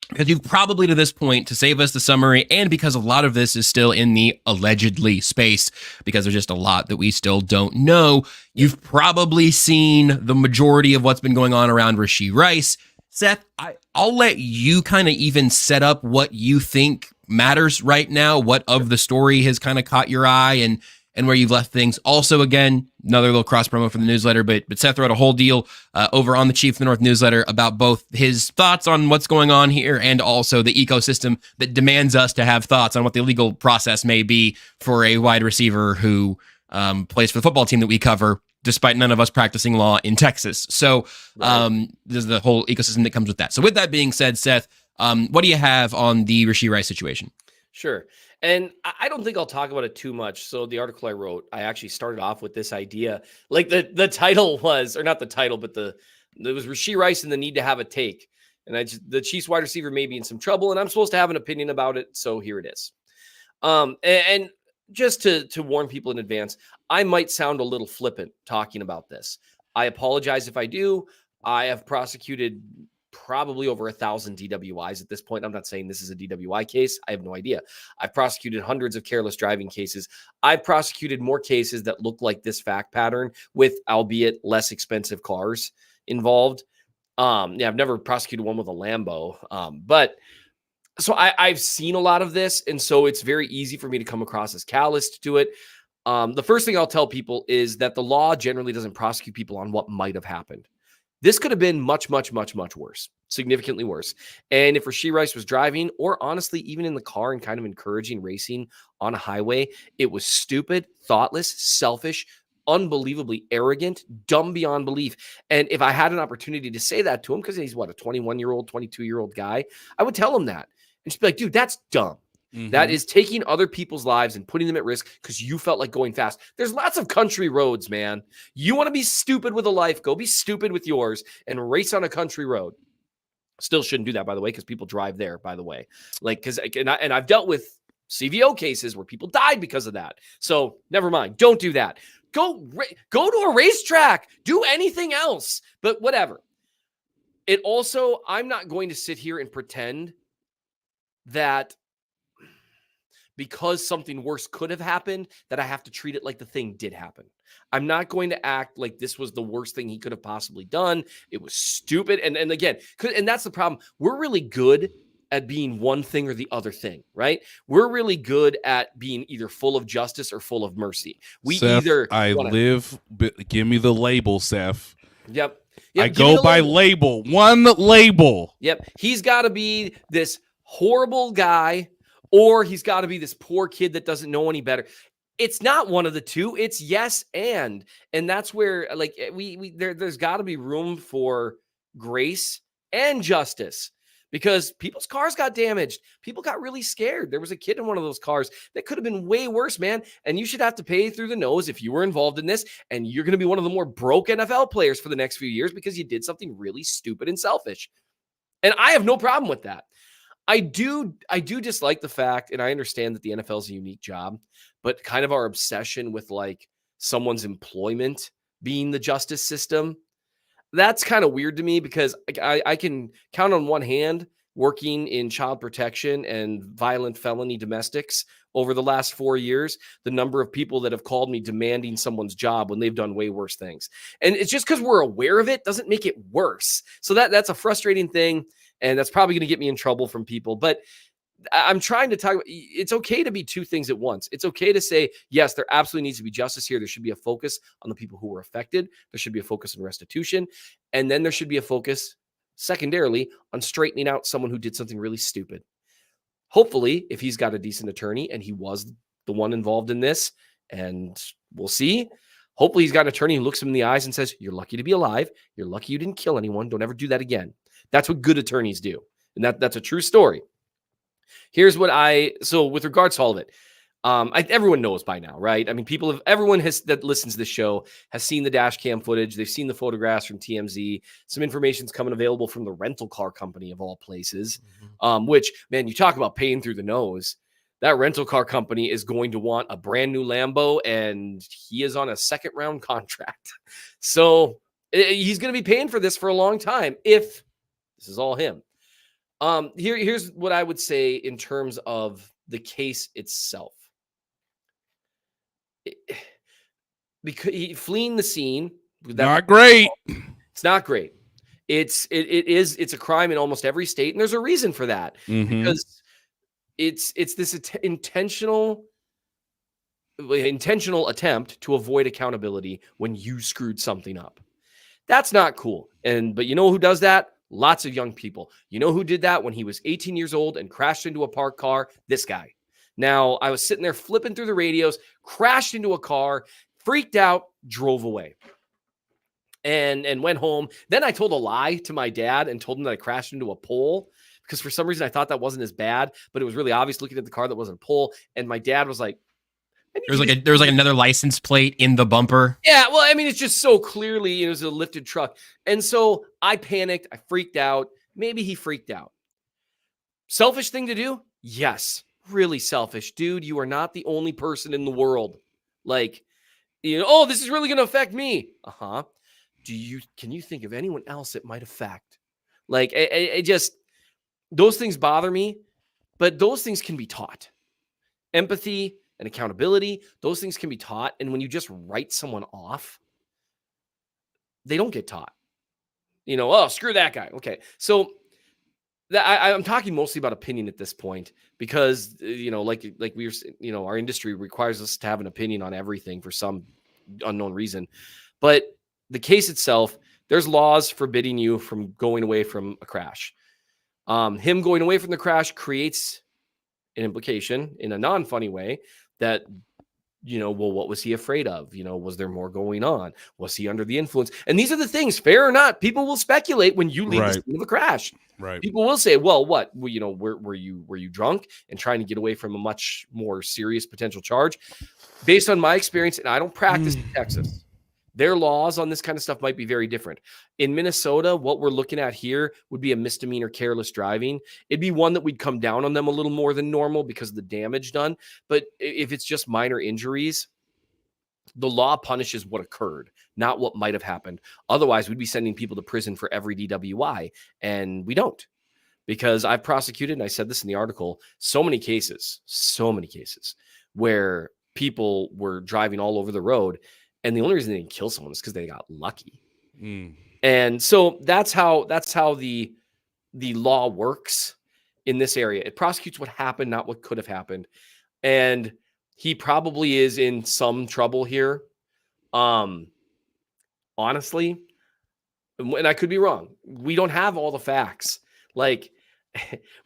Because you've probably to this point, to save us the summary, and because a lot of this is still in the allegedly space, because there's just a lot that we still don't know, you've probably seen the majority of what's been going on around Rashee Rice. Seth, I'll let you kind of even set up what you think matters right now, what of the story has kind of caught your eye, and where you've left things. Also, again, another little cross promo for the newsletter, but Seth wrote a whole deal over on the Chief of the North newsletter about both his thoughts on what's going on here and also the ecosystem that demands us to have thoughts on what the legal process may be for a wide receiver who plays for the football team that we cover, despite none of us practicing law in Texas. So there's the whole ecosystem that comes with that. So with that being said, Seth, what do you have on the Rashee Rice situation? Sure. And I don't think I'll talk about it too much. So the article I wrote, I actually started off with this idea. The title was, or not the title, but it was Rashee Rice and the need to have a take. And the Chiefs wide receiver may be in some trouble, and I'm supposed to have an opinion about it, so here it is. And just to warn people in advance, I might sound a little flippant talking about this. I apologize if I do. I have prosecuted probably over 1,000 DWIs at this point. I'm not saying this is a DWI case. I have no idea. I've prosecuted hundreds of careless driving cases. I've prosecuted more cases that look like this fact pattern with, albeit less expensive cars involved. I've never prosecuted one with a Lambo. But so I've seen a lot of this. And so it's very easy for me to come across as callous to it. The first thing I'll tell people is that the law generally doesn't prosecute people on what might have happened. This could have been much, much, much, much worse, significantly worse. And if Rashee Rice was driving, or honestly, even in the car and kind of encouraging racing on a highway, it was stupid, thoughtless, selfish, unbelievably arrogant, dumb beyond belief. And if I had an opportunity to say that to him, because he's a 21-year-old, 22-year-old guy, I would tell him that and just be like, dude, that's dumb. Mm-hmm. That is taking other people's lives and putting them at risk because you felt like going fast. There's lots of country roads, man. You want to be stupid with a life, go be stupid with yours and race on a country road. Still shouldn't do that, by the way, because people drive there, by the way. And I've dealt with CVO cases where people died because of that. So never mind. Don't do that. Go to a racetrack. Do anything else. But whatever. I'm not going to sit here and pretend that because something worse could have happened, that I have to treat it like the thing did happen. I'm not going to act like this was the worst thing he could have possibly done. It was stupid. And again, and that's the problem. We're really good at being one thing or the other thing, right? We're really good at being either full of justice or full of mercy. Seth, give me the label, Seth. Yep. I go by label. One label. Yep. He's got to be this horrible guy, or he's got to be this poor kid that doesn't know any better. It's not one of the two. It's yes and that's where like there's got to be room for grace and justice, because people's cars got damaged. People got really scared. There was a kid in one of those cars that could have been way worse, man. And you should have to pay through the nose if you were involved in this, and you're going to be one of the more broke NFL players for the next few years because you did something really stupid and selfish. And I have no problem with that. I do dislike the fact, and I understand that the NFL is a unique job, but kind of our obsession with like someone's employment being the justice system, that's kind of weird to me, because I can count on one hand working in child protection and violent felony domestics over the last 4 years, the number of people that have called me demanding someone's job when they've done way worse things. And it's just because we're aware of it doesn't make it worse. So that's a frustrating thing. And that's probably going to get me in trouble from people. But I'm trying to talk about, it's okay to be two things at once. It's okay to say, yes, there absolutely needs to be justice here. There should be a focus on the people who were affected. There should be a focus on restitution. And then there should be a focus, secondarily, on straightening out someone who did something really stupid. Hopefully, if he's got a decent attorney and he was the one involved in this, and we'll see, hopefully he's got an attorney who looks him in the eyes and says, you're lucky to be alive. You're lucky you didn't kill anyone. Don't ever do that again. That's what good attorneys do. And that's a true story. Here's what so with regards to all of it, everyone knows by now, right? I mean, everyone that listens to this show has seen the dash cam footage. They've seen the photographs from TMZ. Some information's coming available from the rental car company of all places, which, man, you talk about paying through the nose. That rental car company is going to want a brand new Lambo, and he is on a second round contract. So he's going to be paying for this for a long time if this is all him. Here's what I would say in terms of the case itself. Because fleeing the scene, not great. It's not great. It's a crime in almost every state, and there's a reason for that. Because it's this intentional attempt to avoid accountability when you screwed something up. That's not cool. But you know who does that? Lots of young people. You know who did that when he was 18 years old and crashed into a parked car? This guy. Now, I was sitting there flipping through the radios, crashed into a car, freaked out, drove away, and went home. Then I told a lie to my dad and told him that I crashed into a pole, because for some reason I thought that wasn't as bad, but it was really obvious looking at the car that wasn't a pole. And my dad was like, there was like another license plate in the bumper. Yeah, well, I mean, it's just so clearly it was a lifted truck. And so I panicked. I freaked out. Maybe he freaked out. Selfish thing to do? Yes. Really selfish. Dude, you are not the only person in the world. Like, oh, this is really going to affect me. Uh-huh. Can you think of anyone else it might affect? Like, it just, those things bother me, but those things can be taught. Empathy and accountability, those things can be taught. And when you just write someone off, they don't get taught. Oh, screw that guy. Okay. So I'm talking mostly about opinion at this point because, like we were, our industry requires us to have an opinion on everything for some unknown reason. But the case itself, there's laws forbidding you from going away from a crash. Him going away from the crash creates an implication in a non-funny way that, well, what was he afraid of? Was there more going on? Was he under the influence? And these are the things, fair or not, people will speculate when you leave the scene of a crash. Right. People will say, well, what? Well, were you drunk and trying to get away from a much more serious potential charge? Based on my experience, and I don't practice in Texas, their laws on this kind of stuff might be very different. In Minnesota, what we're looking at here would be a misdemeanor careless driving. It'd be one that we'd come down on them a little more than normal because of the damage done. But if it's just minor injuries, the law punishes what occurred, not what might have happened. Otherwise, we'd be sending people to prison for every DWI, and we don't. Because I've prosecuted, and I said this in the article, so many cases where people were driving all over the road, and the only reason they didn't kill someone is because they got lucky. And so that's how the law works in this area. It prosecutes what happened, not what could have happened. And he probably is in some trouble here. Honestly, and I could be wrong. We don't have all the facts. Like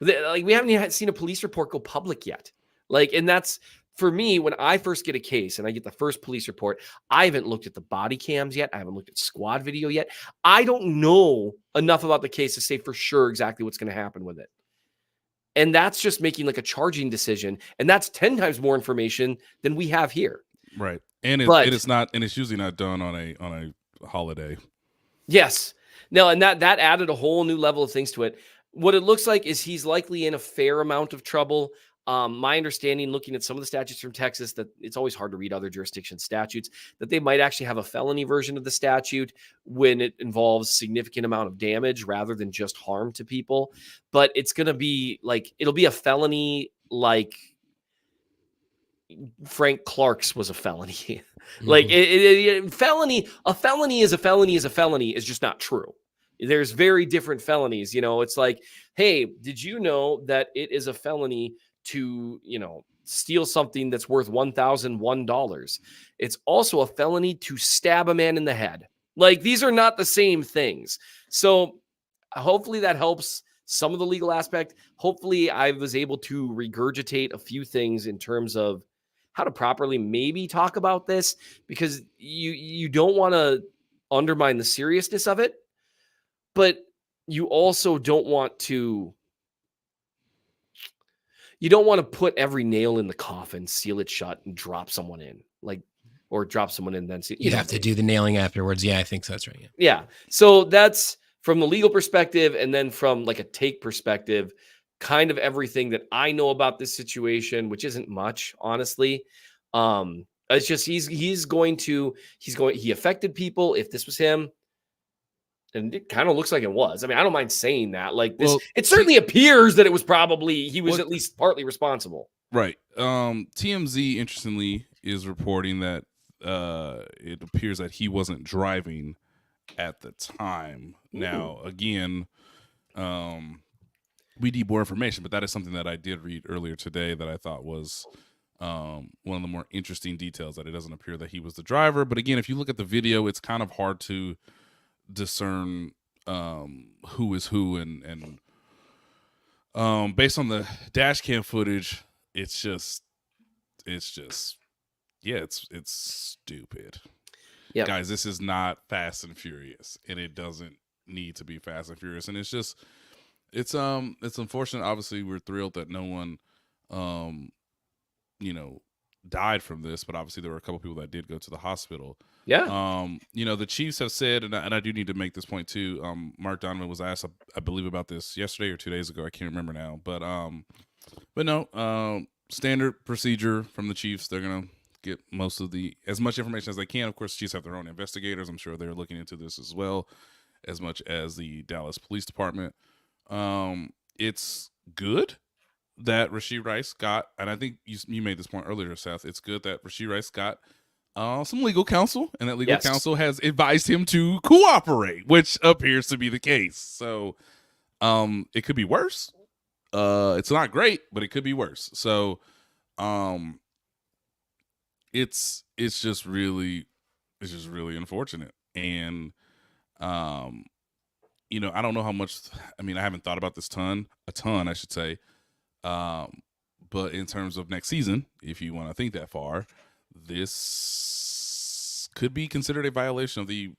we haven't even seen a police report go public yet. And that's, for me, when I first get a case and I get the first police report, I haven't looked at the body cams yet. I haven't looked at squad video yet. I don't know enough about the case to say for sure exactly what's going to happen with it. And that's just making like a charging decision. And that's 10 times more information than we have here. Right. And it's usually not done on a holiday. Yes. No, and that added a whole new level of things to it. What it looks like is he's likely in a fair amount of trouble. My understanding, looking at some of the statutes from Texas, that it's always hard to read other jurisdiction statutes, that they might actually have a felony version of the statute when it involves significant amount of damage rather than just harm to people. But it's going to be it'll be a felony like Frank Clark's was a felony. A felony is a felony is just not true. There's very different felonies. It's like, hey, did you know that it is a felony to, steal something that's worth $1,001? It's also a felony to stab a man in the head. These are not the same things. So hopefully that helps some of the legal aspect. Hopefully I was able to regurgitate a few things in terms of how to properly maybe talk about this, because you don't want to undermine the seriousness of it, but you also don't want to put every nail in the coffin, seal it shut, and drop someone in, or drop someone in, then see. You'd have to do the nailing afterwards. Yeah, I think so. That's right. Yeah. So that's from the legal perspective, and then from a take perspective, kind of everything that I know about this situation, which isn't much, honestly. It's just he affected people. If this was him, and it kind of looks like it was. I mean, I don't mind saying that. It certainly appears that it was probably he was at least partly responsible. Right. TMZ, interestingly, is reporting that it appears that he wasn't driving at the time. Ooh. Now, again, we need more information, but that is something that I did read earlier today that I thought was one of the more interesting details, that it doesn't appear that he was the driver. But again, if you look at the video, it's kind of hard to discern who is who, and based on the dash cam footage, it's stupid. Yep. Guys, this is not Fast and Furious, and it doesn't need to be Fast and Furious. And it's unfortunate. Obviously, we're thrilled that no one died from this, but obviously there were a couple people that did go to the hospital. Yeah. The Chiefs have said, and I do need to make this point too. Mark Donovan was asked, I believe, about this yesterday or 2 days ago. I can't remember now, but no, standard procedure from the Chiefs. They're gonna get as much information as they can. Of course, the Chiefs have their own investigators. I'm sure they're looking into this as well, as much as the Dallas Police Department. It's good that Rashee Rice got, and I think you made this point earlier, Seth. It's good that Rashee Rice got some legal counsel, and that legal counsel has advised him to cooperate, which appears to be the case. So it could be worse. It's not great, but it could be worse. So it's just really unfortunate. And I don't know how much, I haven't thought about this a ton, I should say. But in terms of next season, if you want to think that far, this could be considered a violation of the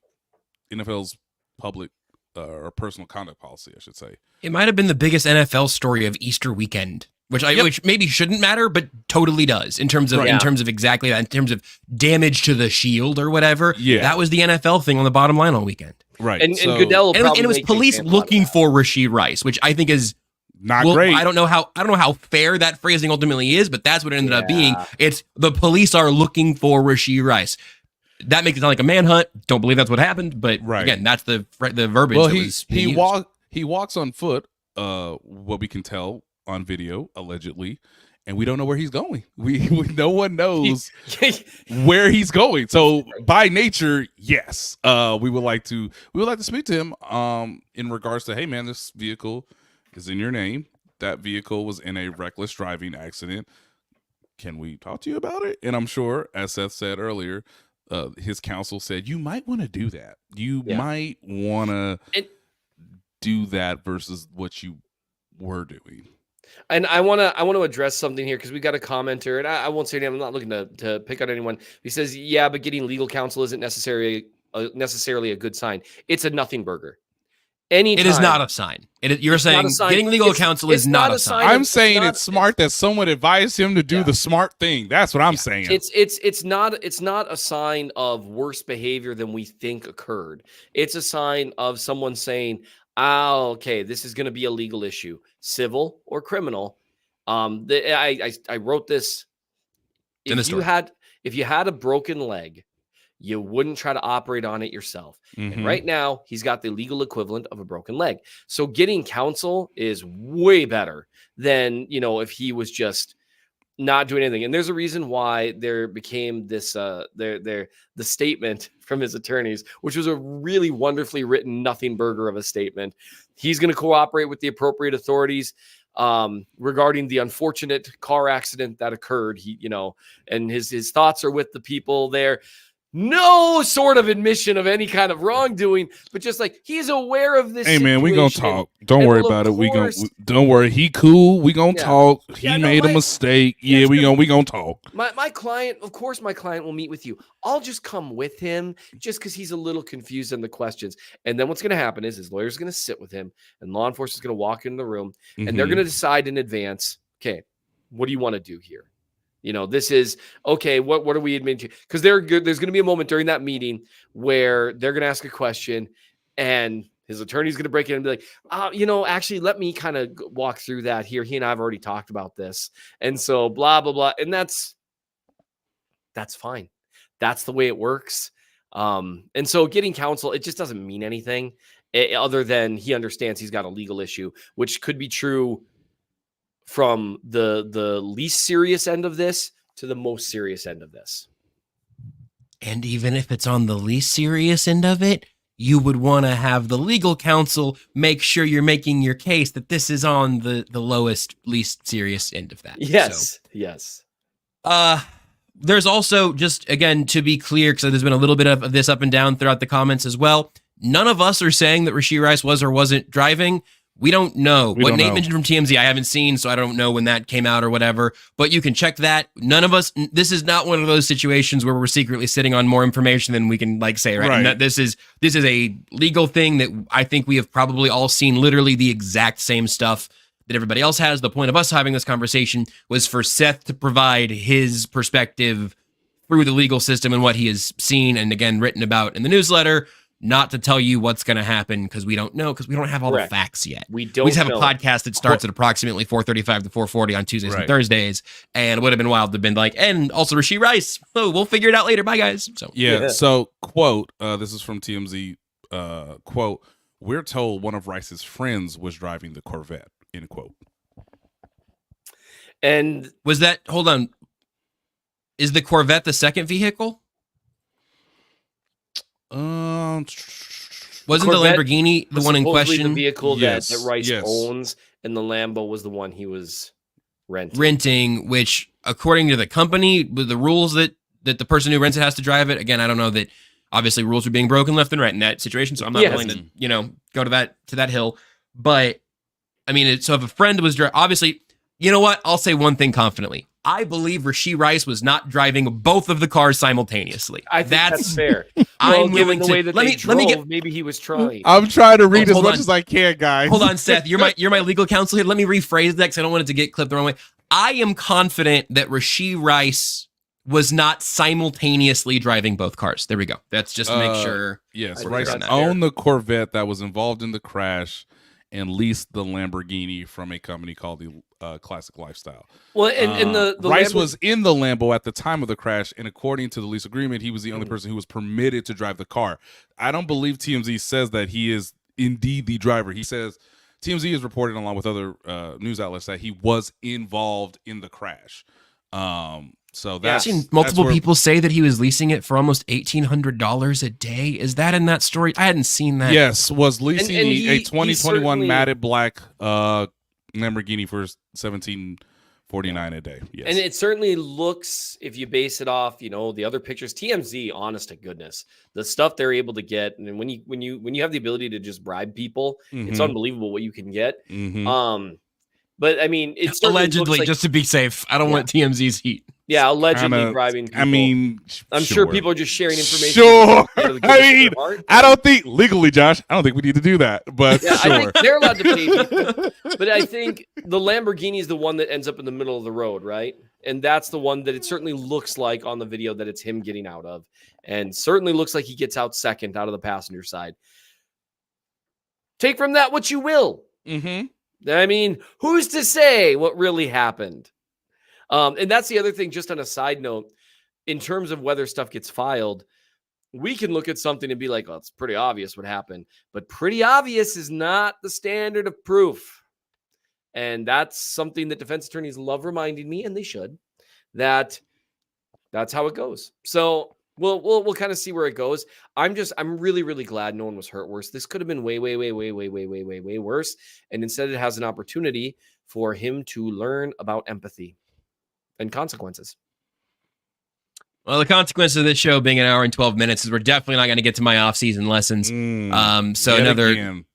NFL's public or personal conduct policy, I should say. It might have been the biggest NFL story of Easter weekend, which maybe shouldn't matter, but totally does in terms of exactly that, in terms of damage to the shield or whatever. Yeah, that was the NFL thing on the bottom line all weekend. Right, and Goodell, and it was police looking for Rashee Rice, which I think is not great. I don't know how fair that phrasing ultimately is, but that's what it ended up being. It's the police are looking for Rashee Rice. That makes it sound like a manhunt. Don't believe that's what happened, but again, that's the verbiage. Well, he walks on foot. What we can tell on video, allegedly, and we don't know where he's going. No one knows where he's going. So by nature, yes, we would like to speak to him in regards to, hey man, this vehicle is in your name. That vehicle was in a reckless driving accident. Can we talk to you about it? And I'm sure, as Seth said earlier, his counsel said you might want to do that. You might want to do that versus what you were doing. And I want to address something here because we got a commenter, and I won't say anything. I'm not looking to pick on anyone. He says, "Yeah, but getting legal counsel isn't necessarily a good sign. It's a nothing burger. Anytime, it is not a sign. You're saying getting legal counsel is not a sign. I'm saying it's smart that someone advised him to do the smart thing. That's what I'm saying. It's not a sign of worse behavior than we think occurred. It's a sign of someone saying, okay, this is going to be a legal issue, civil or criminal. I wrote this. If you had a broken leg, you wouldn't try to operate on it yourself. Mm-hmm. And right now, he's got the legal equivalent of a broken leg. So getting counsel is way better than, if he was just not doing anything. And there's a reason why there became this, the statement from his attorneys, which was a really wonderfully written nothing burger of a statement. He's going to cooperate with the appropriate authorities regarding the unfortunate car accident that occurred. And his thoughts are with the people there. No sort of admission of any kind of wrongdoing, but just like he's aware of this. Hey man, we gonna talk. Don't worry about it. Don't worry. He cool. We gonna talk. He made a mistake. Yeah, we gonna talk. My client, of course, my client will meet with you. I'll just come with him just because he's a little confused on the questions. And then what's gonna happen is his lawyer's gonna sit with him, and law enforcement is gonna walk in the room, and they're gonna decide in advance. Okay, what do you want to do here? This is okay. What are we admitting to? Because there's going to be a moment during that meeting where they're going to ask a question, and his attorney's going to break in and be like, actually, let me kind of walk through that here. He and I have already talked about this, and so blah blah blah, and that's fine. That's the way it works. And so getting counsel, it just doesn't mean anything other than he understands he's got a legal issue, which could be true from the least serious end of this to the most serious end of this. And even if it's on the least serious end of it, you would want to have the legal counsel make sure you're making your case that this is on the lowest, least serious end of that. Yes. Yes. There's also, just again, to be clear, because there's been a little bit of this up and down throughout the comments as well. None of us are saying that Rashee Rice was or wasn't driving. We don't know. What Nate mentioned from TMZ, I haven't seen, so I don't know when that came out or whatever. But you can check that. None of us, this is not one of those situations where we're secretly sitting on more information than we can say, right? And this is a legal thing that I think we have probably all seen literally the exact same stuff that everybody else has. The point of us having this conversation was for Seth to provide his perspective through the legal system and what he has seen and, again, written about in the newsletter, not to tell you what's going to happen because we don't know, because we don't have all the facts yet. We don't. We just have a podcast that starts at approximately 4:35 to 4:40 on Tuesdays and Thursdays, and it would have been wild to have been like, and also Rashee Rice. Oh, we'll figure it out later. Bye, guys. So So, quote, this is from TMZ, quote, we're told one of Rice's friends was driving the Corvette, end quote. And was that, hold on, is the Corvette the second vehicle? Wasn't Corvette the Lamborghini the one in question? The vehicle that Rice owns, and the Lambo was the one he was renting. Which, according to the company, with the rules that the person who rents it has to drive it. Again, I don't know that. Obviously, rules are being broken left and right in that situation, so I'm not willing to, go to that hill. But I mean, so if a friend was obviously, you know what? I'll say one thing confidently. I believe Rashee Rice was not driving both of the cars simultaneously. I think that's fair. I'm willing to. Way that let me maybe he was trying. I'm trying to read as much as I can, guys. Hold on, Seth. You're my legal counsel here. Let me rephrase that because I don't want it to get clipped the wrong way. I am confident that Rashee Rice was not simultaneously driving both cars. There we go. That's just to make sure. Yes, Rice owned the Corvette that was involved in the crash and leased the Lamborghini from a company called the Classic Lifestyle. Well, and the Rice was in the Lambo at the time of the crash, and according to the lease agreement, he was the only person who was permitted to drive the car. I don't believe TMZ says that he is indeed the driver. He says TMZ is reporting along with other news outlets that he was involved in the crash. So that's I've seen multiple people say that he was leasing it for almost $1,800 a day. Is that in that story? I hadn't seen that. Yes, was leasing a 2021 matted black Lamborghini for $1,749 a day. Yes. And it certainly looks, if you base it off, the other pictures, TMZ, honest to goodness, the stuff they're able to get, and when you have the ability to just bribe people, it's unbelievable what you can get. But I mean, it's allegedly, just to be safe. I don't want TMZ's heat. Yeah, allegedly bribing people. I mean, I'm sure people are just sharing information. Sure. I mean, I don't think legally, Josh, I don't think we need to do that. But I think they're allowed to pay people. But I think the Lamborghini is the one that ends up in the middle of the road, right? And that's the one that it certainly looks like on the video that it's him getting out of. And certainly looks like he gets out second out of the passenger side. Take from that what you will. I mean, who's to say what really happened? And that's the other thing, just on a side note, in terms of whether stuff gets filed, we can look at something and be like, well, it's pretty obvious what happened. But pretty obvious is not the standard of proof. And that's something that defense attorneys love reminding me, and they should, that's how it goes. So we'll kind of see where it goes. I'm really, really glad no one was hurt worse. This could have been way, way, way, way, way, way, way, way, way worse. And instead it has an opportunity for him to learn about empathy and consequences. Well, the consequences of this show being an hour and 12 minutes is we're definitely not going to get to my off-season lessons. So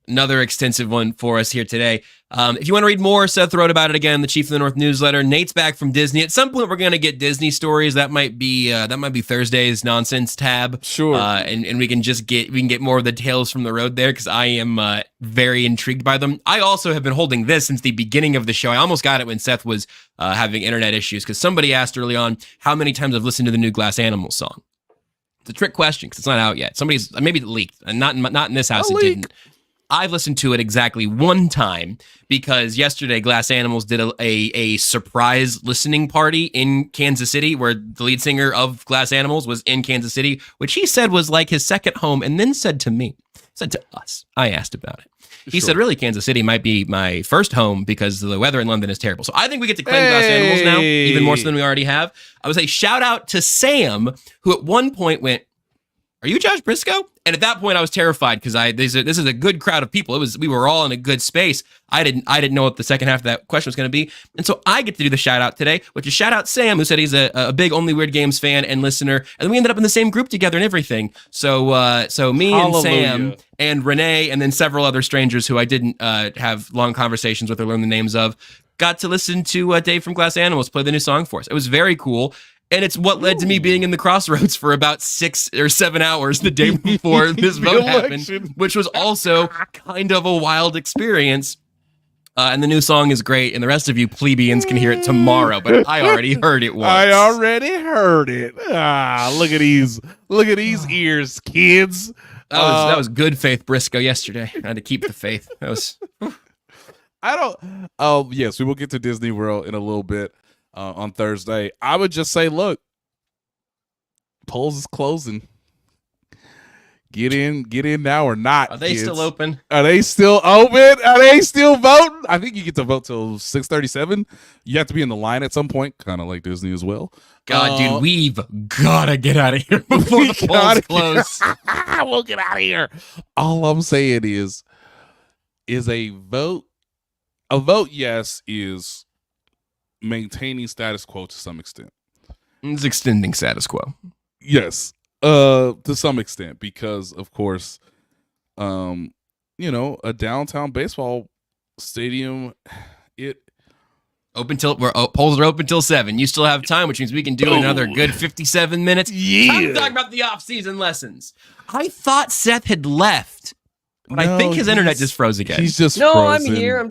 another extensive one for us here today. If you want to read more, Seth wrote about it again, the Chief of the North newsletter. Nate's back from Disney. At some point, we're going to get Disney stories. That might be Thursday's nonsense tab. Sure. And we can get more of the tales from the road there because I am very intrigued by them. I also have been holding this since the beginning of the show. I almost got it when Seth was having internet issues because somebody asked early on how many times I've listened to the new Glass Animals song. It's a trick question because it's not out yet. Somebody's maybe it leaked, and not in this house. It didn't. I've listened to it exactly one time because yesterday Glass Animals did a surprise listening party in Kansas City where the lead singer of Glass Animals was in Kansas City, which he said was like his second home, and then said to us, I asked about it. He said, really, Kansas City might be my first home because the weather in London is terrible. So I think we get to claim Glass Animals now, even more so than we already have. I would say shout out to Sam, who at one point went, "Are you Josh Brisco?" And at that point, I was terrified because this is a good crowd of people. We were all in a good space. I didn't know what the second half of that question was going to be, and so I get to do the shout out today, which is shout out Sam, who said he's a big Only Weird Games fan and listener, and we ended up in the same group together and everything. So me Hallelujah. and Sam and Renee and then several other strangers who I didn't have long conversations with or learn the names of got to listen to Dave from Glass Animals play the new song for us. It was very cool. And it's what led to me being in the Crossroads for about 6 or 7 hours the day before this vote happened, which was also kind of a wild experience. And the new song is great, and the rest of you plebeians can hear it tomorrow, but I already heard it once. I already heard it. Look at these ears, kids. That was good faith Brisco yesterday. I had to keep the faith. That was. Yes, we will get to Disney World in a little bit on Thursday. I would just say, look, polls is closing. Get in now or not. Are they kids. still open? Are they still open? Are they still voting? I think you get to vote till 6:37. You have to be in the line at some point, kind of like Disney as well. God, dude, we've got to get out of here before the polls close. We'll get out of here. All I'm saying is a vote. A vote, yes, is maintaining status quo to some extent. It's extending status quo. Yes, to some extent, because of course, a downtown baseball stadium, polls are open till 7. You still have time, which means we can do another good 57 minutes. Yeah. Time to talk about the off-season lessons. I thought Seth had left, but I think his internet just froze again. He's just No, frozen. I'm here. I'm